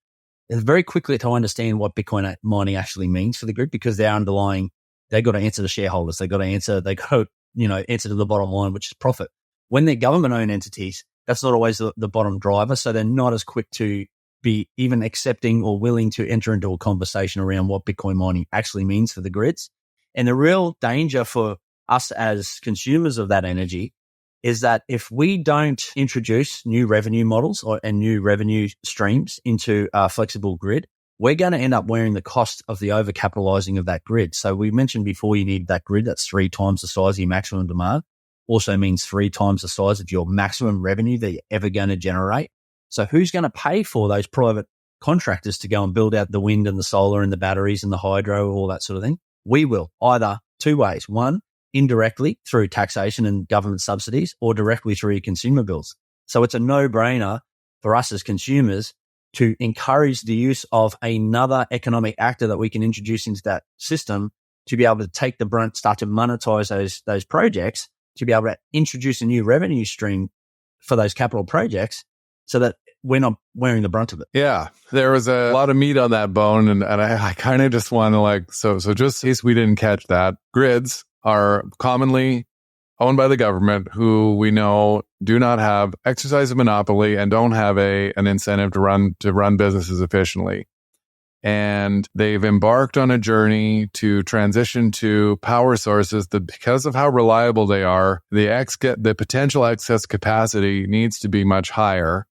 It's very quickly to understand what Bitcoin mining actually means for the grid, because their underlying, they got to answer the shareholders. They got to answer to the bottom line, which is profit. When they're government-owned entities, that's not always the bottom driver. So they're not as quick to be even accepting or willing to enter into a conversation around what Bitcoin mining actually means for the grids. And the real danger for us as consumers of that energy is that if we don't introduce new revenue models and new revenue streams into a flexible grid, we're going to end up wearing the cost of the overcapitalizing of that grid. So we mentioned before, you need that grid that's 3 times the size of your maximum demand. Also means 3 times the size of your maximum revenue that you're ever going to generate. So who's going to pay for those private contractors to go and build out the wind and the solar and the batteries and the hydro, all that sort of thing? We will, either 2 ways. One, indirectly through taxation and government subsidies, or directly through your consumer bills. So it's a no-brainer for us as consumers to encourage the use of another economic actor that we can introduce into that system to be able to take the brunt, start to monetize those projects, to be able to introduce a new revenue stream for those capital projects so that we're not wearing the brunt of it. Yeah, there was a lot of meat on that bone, and I kind of just want to so just in case we didn't catch that, grids are commonly owned by the government, who we know do not exercise a monopoly and don't have an incentive to run businesses efficiently. And they've embarked on a journey to transition to power sources that, because of how reliable they are, the potential excess capacity needs to be much higher.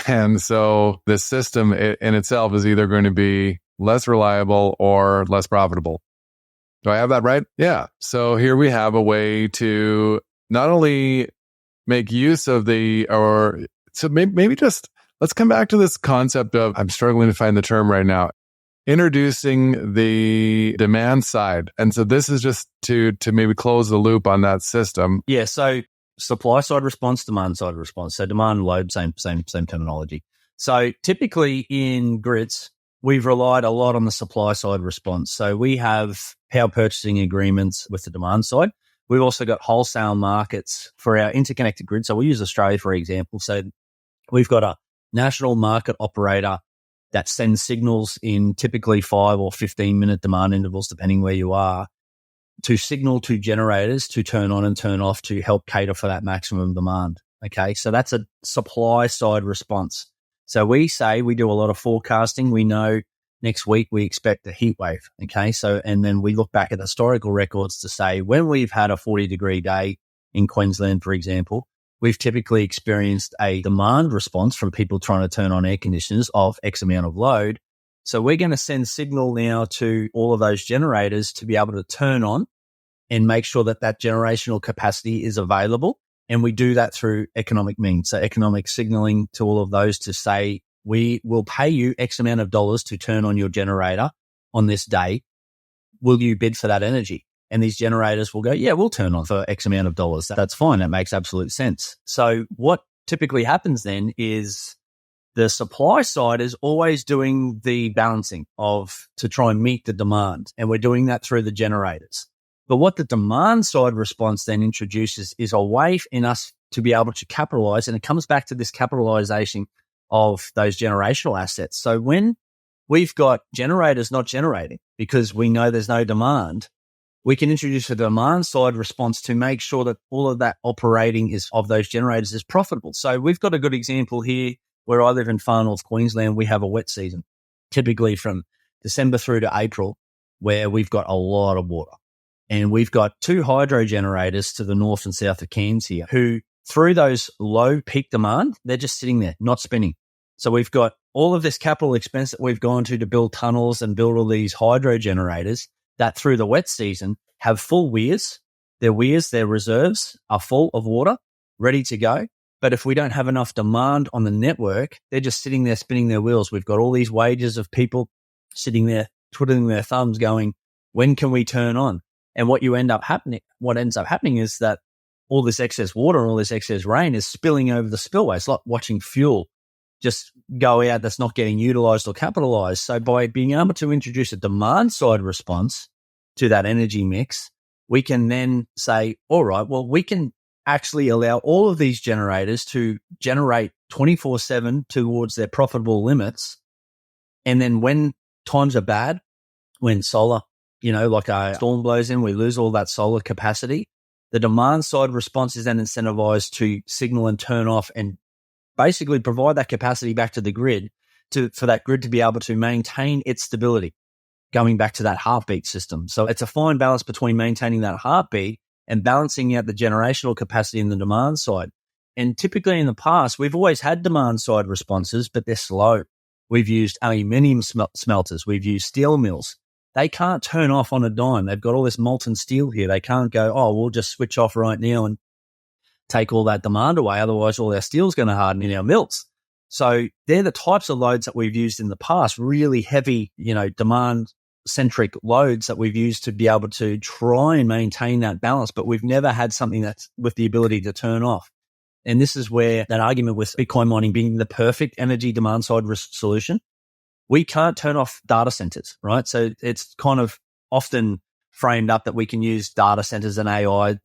And so the system in itself is either going to be less reliable or less profitable. Do I have that right? Yeah. So here we have a way to not only make use of maybe just, let's come back to this concept of, I'm struggling to find the term right now, introducing the demand side. And so this is just to maybe close the loop on that system. Yeah. So supply side response, demand side response. So demand and load, same terminology. So typically in grids, we've relied a lot on the supply side response. So we have power purchasing agreements with the demand side. We've also got wholesale markets for our interconnected grid. So we use Australia, for example. So we've got a national market operator that sends signals in typically 5 or 15-minute demand intervals, depending where you are, to signal to generators to turn on and turn off to help cater for that maximum demand. Okay, so that's a supply side response. So we do a lot of forecasting. We know next week we expect a heat wave. Okay, so and then we look back at historical records to say when we've had a 40-degree day in Queensland, for example, we've typically experienced a demand response from people trying to turn on air conditioners of X amount of load. So we're going to send signal now to all of those generators to be able to turn on and make sure that generational capacity is available. And we do that through economic means. So economic signaling to all of those to say, we will pay you X amount of dollars to turn on your generator on this day. Will you bid for that energy? And these generators will go, yeah, we'll turn on for X amount of dollars. That's fine. That makes absolute sense. So what typically happens then is the supply side is always doing the balancing to try and meet the demand. And we're doing that through the generators. But what the demand side response then introduces is a way in us to be able to capitalize. And it comes back to this capitalization of those generational assets. So when we've got generators not generating because we know there's no demand. We can introduce a demand side response to make sure that all of that operating of those generators is profitable. So we've got a good example here where I live in far north Queensland. We have a wet season, typically from December through to April, where we've got a lot of water. And we've got 2 hydro generators to the north and south of Cairns here who, through those low peak demand, they're just sitting there, not spinning. So we've got all of this capital expense that we've gone to build tunnels and build all these hydro generators that through the wet season have full weirs. Their reserves are full of water, ready to go. But if we don't have enough demand on the network, they're just sitting there spinning their wheels. We've got all these wages of people sitting there twiddling their thumbs going, when can we turn on? And what ends up happening is that all this excess water and all this excess rain is spilling over the spillway. It's like watching fuel just go out that's not getting utilized or capitalized. So by being able to introduce a demand side response to that energy mix, we can then say, all right, well, we can actually allow all of these generators to generate 24/7 towards their profitable limits. And then when times are bad, when solar, like a storm blows in, we lose all that solar capacity. The demand side response is then incentivized to signal and turn off and basically provide that capacity back to the grid for that grid to be able to maintain its stability, going back to that heartbeat system. So it's a fine balance between maintaining that heartbeat and balancing out the generational capacity in the demand side. And typically in the past, we've always had demand side responses, but they're slow. We've used aluminium smelters. We've used steel mills. They can't turn off on a dime. They've got all this molten steel here. They can't go, we'll just switch off right now and take all that demand away. Otherwise, all our steel's going to harden in our mills. So they're the types of loads that we've used in the past, really heavy, demand-centric loads that we've used to be able to try and maintain that balance. But we've never had something that's with the ability to turn off. And this is where that argument with Bitcoin mining being the perfect energy demand side solution, we can't turn off data centers, right? So it's kind of often framed up that we can use data centers and AI,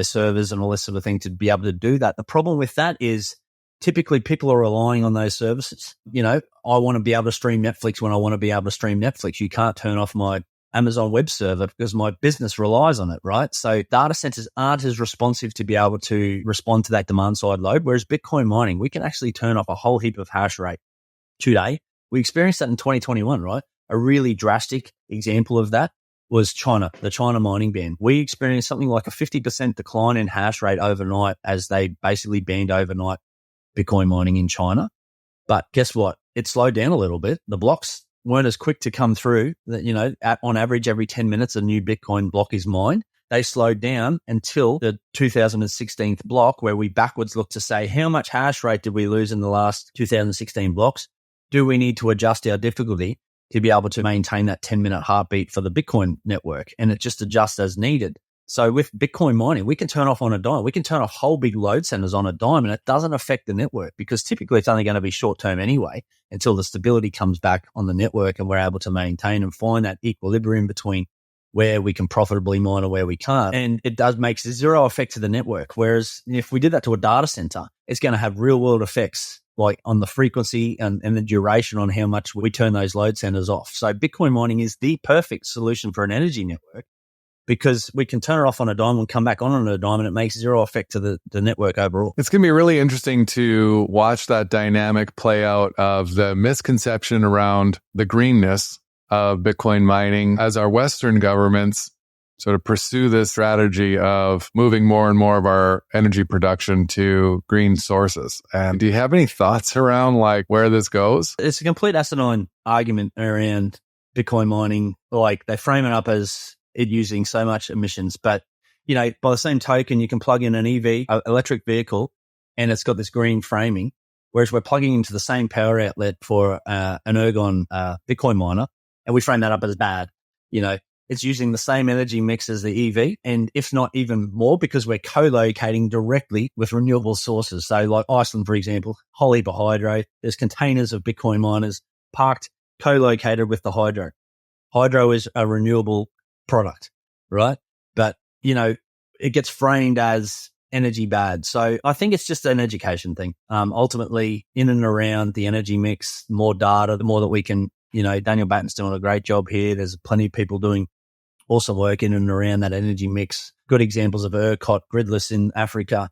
servers and all this sort of thing to be able to do that. The problem with that is typically people are relying on those services. I want to be able to stream Netflix when I want to be able to stream Netflix. You can't turn off my Amazon web server because my business relies on it, right? So data centers aren't as responsive to be able to respond to that demand side load. Whereas Bitcoin mining, we can actually turn off a whole heap of hash rate today. We experienced that in 2021, right? A really drastic example of that was the China mining ban. We experienced something like a 50% decline in hash rate overnight as they basically banned overnight Bitcoin mining in China. But guess what? It slowed down a little bit. The blocks weren't as quick to come through. That, on average, every 10 minutes, a new Bitcoin block is mined. They slowed down until the 2016 block, where we backwards look to say, how much hash rate did we lose in the last 2016 blocks? Do we need to adjust our difficulty to be able to maintain that 10-minute heartbeat for the Bitcoin network? And it just adjusts as needed. So with Bitcoin mining, we can turn off on a dime. We can turn off whole big load centers on a dime, and it doesn't affect the network because typically it's only going to be short-term anyway until the stability comes back on the network and we're able to maintain and find that equilibrium between where we can profitably mine and where we can't. And it makes zero effect to the network. Whereas if we did that to a data center, it's going to have real-world effects like on the frequency and the duration on how much we turn those load centers off. So Bitcoin mining is the perfect solution for an energy network because we can turn it off on a dime and come back on a dime, and it makes zero effect to the network overall. It's going to be really interesting to watch that dynamic play out of the misconception around the greenness of Bitcoin mining as our Western governments sort of pursue this strategy of moving more and more of our energy production to green sources. And do you have any thoughts around like where this goes? It's a complete asinine argument around Bitcoin mining. Like they frame it up as it using so much emissions, but by the same token, you can plug in an EV, electric vehicle, and it's got this green framing. Whereas we're plugging into the same power outlet for an ergon Bitcoin miner, and we frame that up as bad. It's using the same energy mix as the EV, and if not even more, because we're co-locating directly with renewable sources. So like Iceland, for example, whole heap of hydro. There's containers of Bitcoin miners parked, co-located with the hydro. Hydro is a renewable product, right? But, it gets framed as energy bad. So I think it's just an education thing. Ultimately, in and around the energy mix, more data, the more that we can Daniel Batten's doing a great job here. There's plenty of people doing awesome work in and around that energy mix. Good examples of ERCOT, gridless in Africa.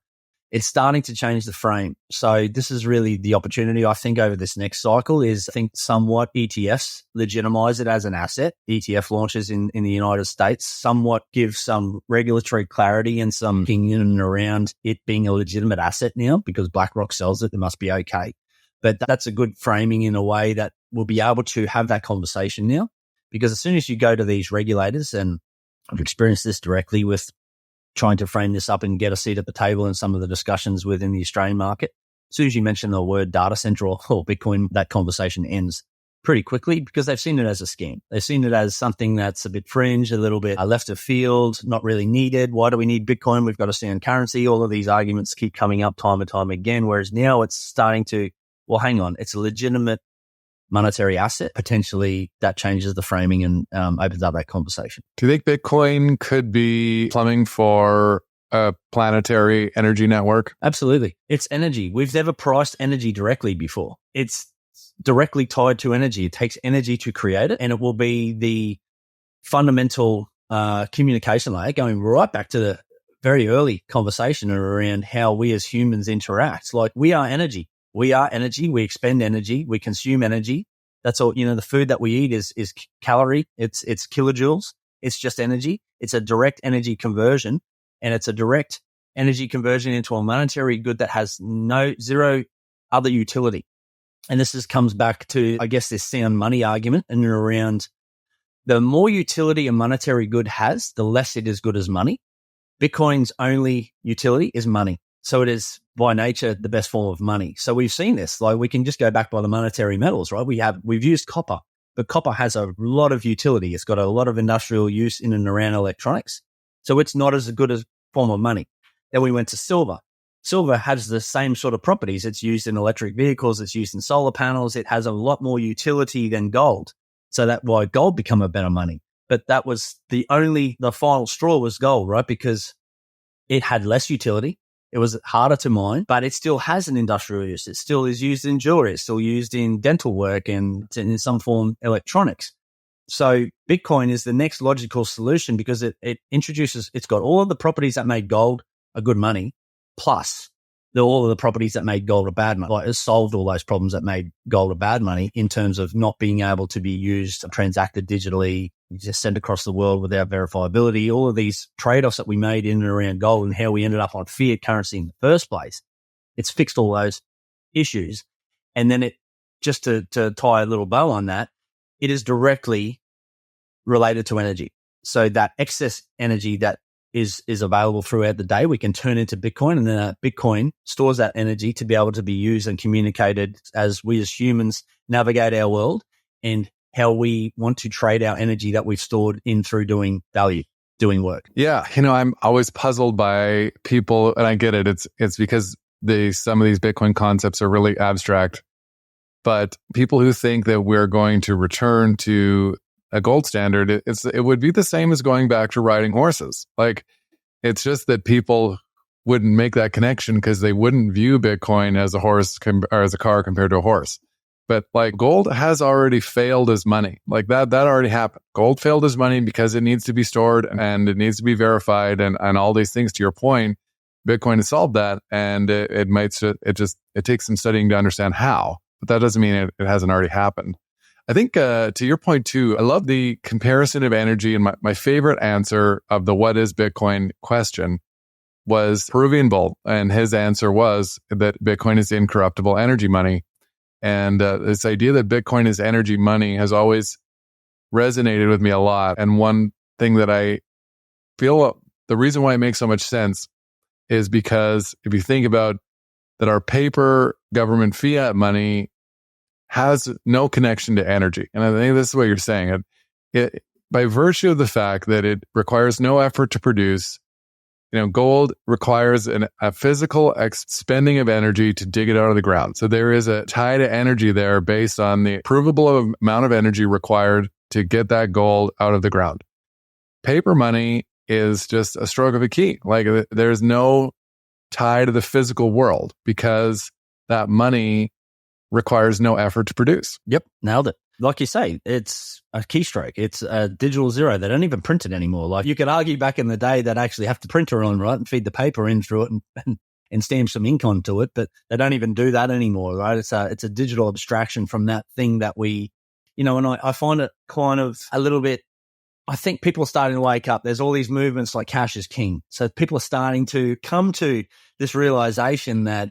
It's starting to change the frame. So this is really the opportunity, I think, over this next cycle is, I think, somewhat ETFs legitimize it as an asset. ETF launches in the United States somewhat give some regulatory clarity and some thinking in and around it being a legitimate asset now because BlackRock sells it. It must be okay. But that's a good framing in a way that we'll be able to have that conversation now. Because as soon as you go to these regulators, and I've experienced this directly with trying to frame this up and get a seat at the table in some of the discussions within the Australian market. As soon as you mention the word data center or Bitcoin, that conversation ends pretty quickly because they've seen it as a scam. They've seen it as something that's a bit fringe, a little bit left of field, not really needed. Why do we need Bitcoin? We've got a stand currency. All of these arguments keep coming up time and time again, whereas now it's starting to, well, hang on, it's a legitimate monetary asset. Potentially that changes the framing and opens up that conversation. Do you think Bitcoin could be plumbing for a planetary energy network? Absolutely. It's energy. We've never priced energy directly before. It's directly tied to energy. It takes energy to create it, and it will be the fundamental communication layer going right back to the very early conversation around how we as humans interact. Like, we are energy. We are energy. We expend energy. We consume energy. That's all. The food that we eat is calorie. It's kilojoules. It's just energy. It's a direct energy conversion, and it's a direct energy conversion into a monetary good that has zero other utility. And this comes back to, I guess, this sound money argument and around the more utility a monetary good has, the less it is good as money. Bitcoin's only utility is money. So it is by nature the best form of money. So we've seen this. Like, we can just go back by the monetary metals, right? We've used copper, but copper has a lot of utility. It's got a lot of industrial use in and around electronics. So it's not as good a form of money. Then we went to silver. Silver has the same sort of properties. It's used in electric vehicles. It's used in solar panels. It has a lot more utility than gold. So that's why gold become a better money. But that was the final straw was gold, right? Because it had less utility. It was harder to mine, but it still has an industrial use. It still is used in jewelry. It's still used in dental work and in some form electronics. So Bitcoin is the next logical solution because it it's got all of the properties that made gold a good money, plus all of the properties that made gold a bad money. Like, it solved all those problems that made gold a bad money in terms of not being able to be used, transacted digitally, just sent across the world without verifiability. All of these trade-offs that we made in and around gold and how we ended up on fiat currency in the first place, it's fixed all those issues. And then just to tie a little bow on that, it is directly related to energy. So that excess energy that is available throughout the day, we can turn into Bitcoin, and then Bitcoin stores that energy to be able to be used and communicated as we as humans navigate our world and how we want to trade our energy that we've stored in through doing work. Yeah. I'm always puzzled by people, and I get it. It's because some of these Bitcoin concepts are really abstract, but people who think that we're going to return to a gold standard, it would be the same as going back to riding horses. Like, it's just that people wouldn't make that connection because they wouldn't view Bitcoin as a horse or as a car compared to a horse. But like, gold has already failed as money. Like that already happened. Gold failed as money because it needs to be stored and it needs to be verified and all these things. To your point, Bitcoin has solved that, and it takes some studying to understand how. But that doesn't mean it hasn't already happened. I think to your point too, I love the comparison of energy, and my favorite answer of the what is Bitcoin question was Peruvian Bull, and his answer was that Bitcoin is incorruptible energy money. And this idea that Bitcoin is energy money has always resonated with me a lot. And one thing that I feel the reason why it makes so much sense is because if you think about that, our paper government fiat money has no connection to energy. And I think this is what you're saying. It by virtue of the fact that it requires no effort to produce, gold requires a physical expending of energy to dig it out of the ground. So there is a tie to energy there based on the provable amount of energy required to get that gold out of the ground. Paper money is just a stroke of a key. Like, there's no tie to the physical world because that money requires no effort to produce. Yep, nailed it. like you say, it's a keystroke. It's a digital zero. They don't even print it anymore. Like you could argue back in the day that actually have the printer on, right, and feed the paper in through it and stamp some ink onto it, but they don't even do that anymore, right? It's a digital abstraction from that thing that we, and I find it kind of a little bit, I think people are starting to wake up. There's all these movements like cash is king. So people are starting to come to this realization that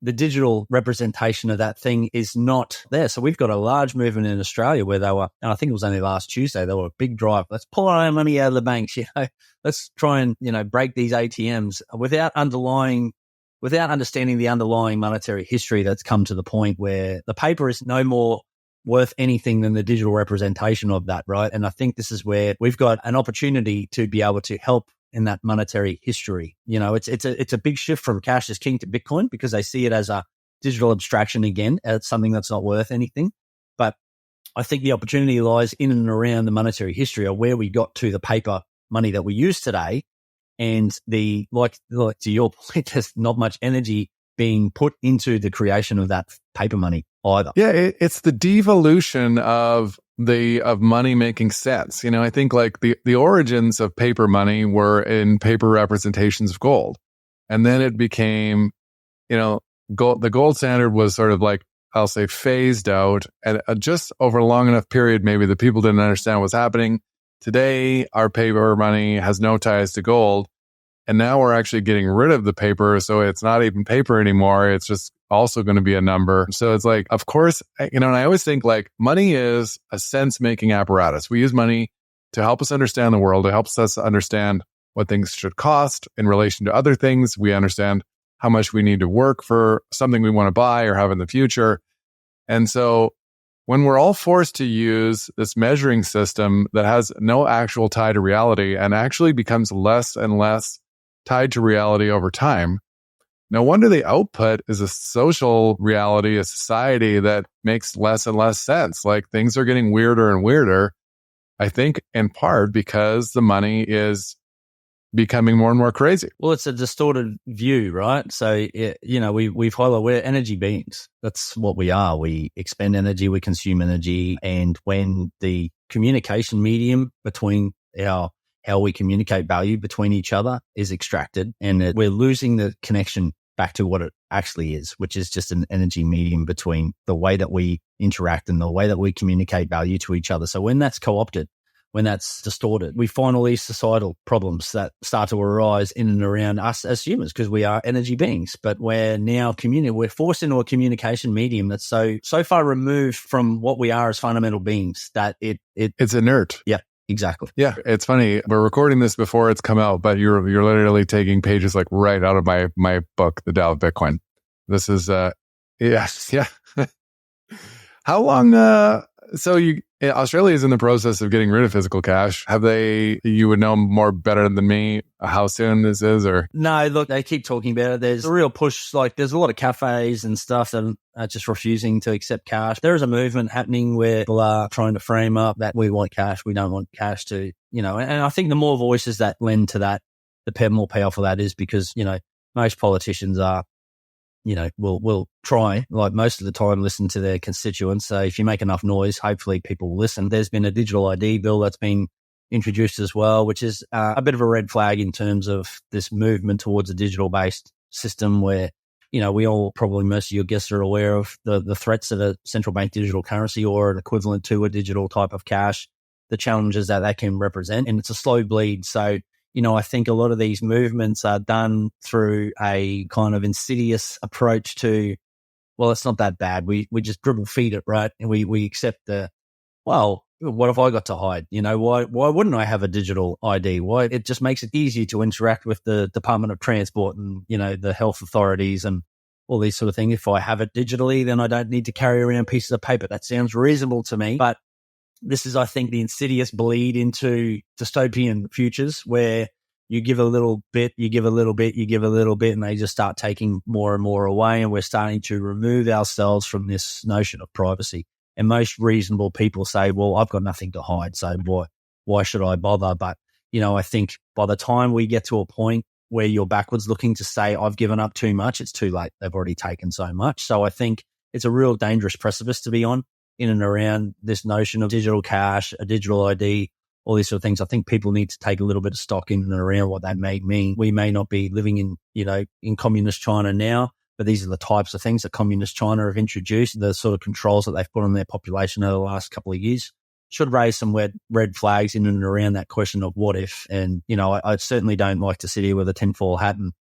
the digital representation of that thing is not there. So we've got a large movement in Australia where they were, and I think it was only last Tuesday, they were a big drive. Let's pull our money out of the banks, let's try and, break these ATMs without understanding the underlying monetary history that's come to the point where the paper is no more worth anything than the digital representation of that, right? And I think this is where we've got an opportunity to be able to help in that monetary history. It's a big shift from cash is king to Bitcoin because they see it as a digital abstraction again, as something that's not worth anything. But I think the opportunity lies in and around the monetary history of where we got to the paper money that we use today. And like to your point, there's not much energy being put into the creation of that paper money either. Yeah, it's the devolution of money making sense. I think like the origins of paper money were in paper representations of gold. And then it became, gold. The gold standard was sort of like, I'll say, phased out, and just over a long enough period, maybe the people didn't understand what's happening. Today, our paper money has no ties to gold. And now we're actually getting rid of the paper. So it's not even paper anymore. It's just also going to be a number. So it's like, of course, and I always think like money is a sense making apparatus. We use money to help us understand the world. It helps us understand what things should cost in relation to other things. We understand how much we need to work for something we want to buy or have in the future. And so when we're all forced to use this measuring system that has no actual tie to reality and actually becomes less and less tied to reality over time, no wonder the output is a social reality, a society that makes less and less sense. Like things are getting weirder and weirder, I think in part because the money is becoming more and more crazy. Well, it's a distorted view, right? So, we're energy beings. That's what we are. We expend energy, we consume energy. And when the communication medium between how we communicate value between each other is extracted, and we're losing the connection back to what it actually is, which is just an energy medium between the way that we interact and the way that we communicate value to each other. So when that's co-opted, when that's distorted, we find all these societal problems that start to arise in and around us as humans because we are energy beings. But we're now we're forced into a communication medium that's so far removed from what we are as fundamental beings that it's inert. Yeah. Exactly. Yeah, it's funny. We're recording this before it's come out, but you're literally taking pages like right out of my book, The Tao of Bitcoin. This is yeah. How long? So Australia is in the process of getting rid of physical cash. You would know more better than me how soon this is, or? No, look, they keep talking about it. There's a real push. Like there's a lot of cafes and stuff that are just refusing to accept cash. There is a movement happening where people are trying to frame up that we want cash. We don't want cash to, and I think the more voices that lend to that, the more powerful that is because, most politicians are, will try, like most of the time, listen to their constituents. So if you make enough noise, hopefully people will listen. There's been a digital ID bill that's been introduced as well, which is a bit of a red flag in terms of this movement towards a digital-based system where, we all probably, most of your guests are aware of the threats of a central bank digital currency or an equivalent to a digital type of cash, the challenges that can represent. And it's a slow bleed. So, I think a lot of these movements are done through a kind of insidious approach to, well, it's not that bad. We just dribble feed it, right? And we accept what have I got to hide? Why wouldn't I have a digital ID? Why? It just makes it easier to interact with the Department of Transport and, the health authorities and all these sort of things. If I have it digitally, then I don't need to carry around pieces of paper. That sounds reasonable to me. But this is, I think, the insidious bleed into dystopian futures where you give a little bit, you give a little bit, you give a little bit, and they just start taking more and more away. And we're starting to remove ourselves from this notion of privacy. And most reasonable people say, well, I've got nothing to hide, so why should I bother? But, I think by the time we get to a point where you're backwards looking to say, I've given up too much, it's too late. They've already taken so much. So I think it's a real dangerous precipice to be on. in and around this notion of digital cash, a digital ID, all these sort of things. I think people need to take a little bit of stock in and around what that may mean. We may not be living in communist China now, but these are the types of things that communist China have introduced, the sort of controls that they've put on their population over the last couple of years. Should raise some red flags in and around that question of what if. And, I certainly don't like to sit here with a tinfoil hat and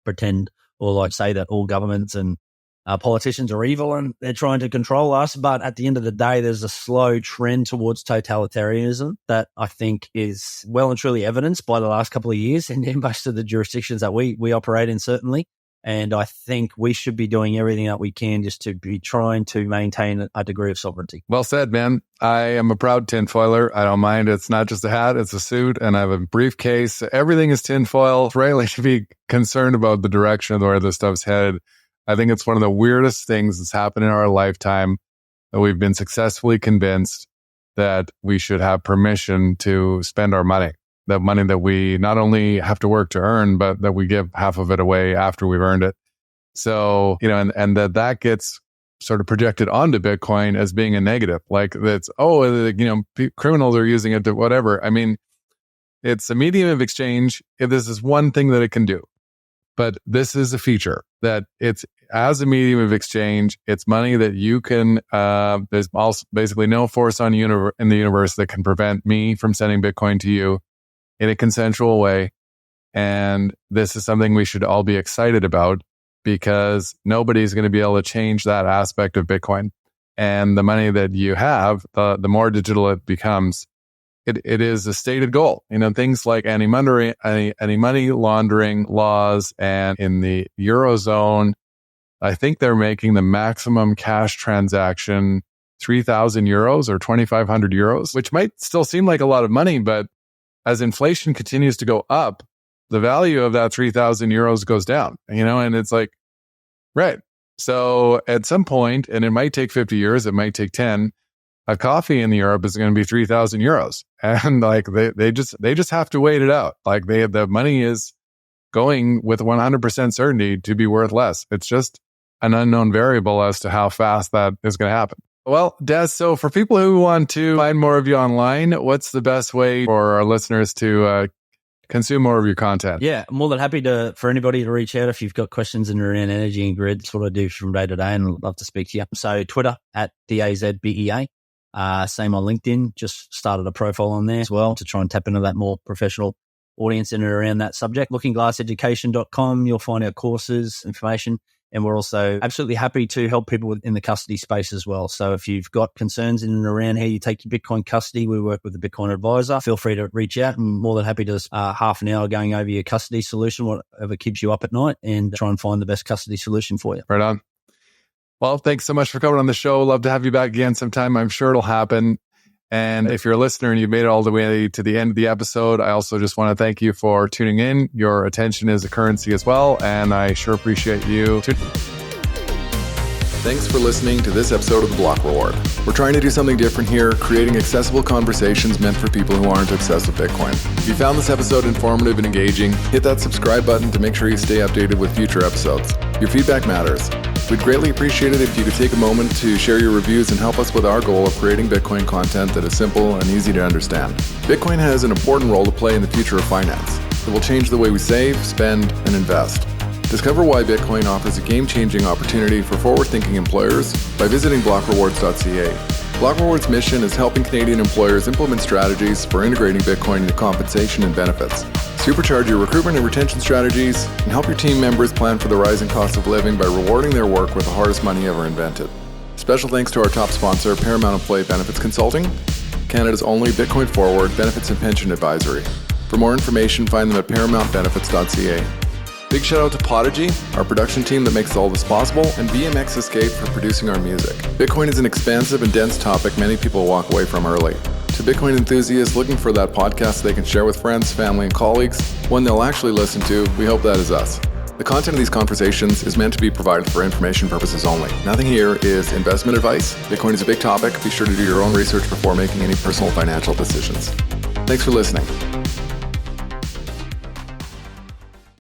pretend or say that all governments and politicians are evil and they're trying to control us. But at the end of the day, there's a slow trend towards totalitarianism that I think is well and truly evidenced by the last couple of years in most of the jurisdictions that we operate in, certainly. And I think we should be doing everything that we can just to be trying to maintain a degree of sovereignty. Well said, man. I am a proud tinfoiler. I don't mind. It's not just a hat, it's a suit, and I have a briefcase. Everything is tinfoil. It's rightly to be concerned about the direction of where this stuff's headed. I think it's one of the weirdest things that's happened in our lifetime that we've been successfully convinced that we should have permission to spend our money. The money that we not only have to work to earn, but that we give half of it away after we've earned it. So, and that gets sort of projected onto Bitcoin as being a negative. That's, criminals are using it to whatever. I mean, it's a medium of exchange. If this is one thing that it can do, but this is a feature that it's as a medium of exchange. It's money that you can, there's also basically no force in the universe that can prevent me from sending Bitcoin to you in a consensual way. And this is something we should all be excited about because nobody's going to be able to change that aspect of Bitcoin. And the money that you have, the more digital it becomes, it is a stated goal. Things like anti-money laundering laws, and in the Eurozone, I think they're making the maximum cash transaction 3,000 euros or 2,500 euros, which might still seem like a lot of money, but as inflation continues to go up, the value of that 3,000 euros goes down, and it's like, right. So at some point, and it might take 50 years, it might take 10, a coffee in Europe is going to be 3,000 euros. And they just have to wait it out. The money is going with 100% certainty to be worth less. It's just an unknown variable as to how fast that is going to happen. Well, Daz, so for people who want to find more of you online, what's the best way for our listeners to consume more of your content? Yeah, more than happy for anybody to reach out if you've got questions in and around energy and grid. That's what I do from day to day, and I'd love to speak to you. So Twitter at Daz Bea, same on LinkedIn. Just started a profile on there as well to try and tap into that more professional audience in and around that subject. LookingGlassEducation.com, you'll find our courses, information. And we're also absolutely happy to help people in the custody space as well. So if you've got concerns in and around how you take your Bitcoin custody, we work with a Bitcoin advisor. Feel free to reach out. I'm more than happy to half an hour going over your custody solution, whatever keeps you up at night, and try and find the best custody solution for you. Right on. Well, thanks so much for coming on the show. Love to have you back again sometime. I'm sure it'll happen. And if you're a listener and you've made it all the way to the end of the episode, I also just want to thank you for tuning in. Your attention is a currency as well, and I sure appreciate you tuning in. Thanks for listening to this episode of The Block Reward. We're trying to do something different here, creating accessible conversations meant for people who aren't obsessed with Bitcoin. If you found this episode informative and engaging, hit that subscribe button to make sure you stay updated with future episodes. Your feedback matters. We'd greatly appreciate it if you could take a moment to share your reviews and help us with our goal of creating Bitcoin content that is simple and easy to understand. Bitcoin has an important role to play in the future of finance. It will change the way we save, spend, and invest. Discover why Bitcoin offers a game-changing opportunity for forward-thinking employers by visiting blockrewards.ca. Block Rewards' mission is helping Canadian employers implement strategies for integrating Bitcoin into compensation and benefits, supercharge your recruitment and retention strategies, and help your team members plan for the rising cost of living by rewarding their work with the hardest money ever invented. Special thanks to our top sponsor, Paramount Employee Benefits Consulting, Canada's only Bitcoin forward benefits and pension advisory. For more information, find them at paramountbenefits.ca. Big shout out to Podigy, our production team that makes all this possible, and BMX Escape for producing our music. Bitcoin is an expansive and dense topic many people walk away from early. To Bitcoin enthusiasts looking for that podcast they can share with friends, family, and colleagues, one they'll actually listen to, we hope that is us. The content of these conversations is meant to be provided for information purposes only. Nothing here is investment advice. Bitcoin is a big topic. Be sure to do your own research before making any personal financial decisions. Thanks for listening.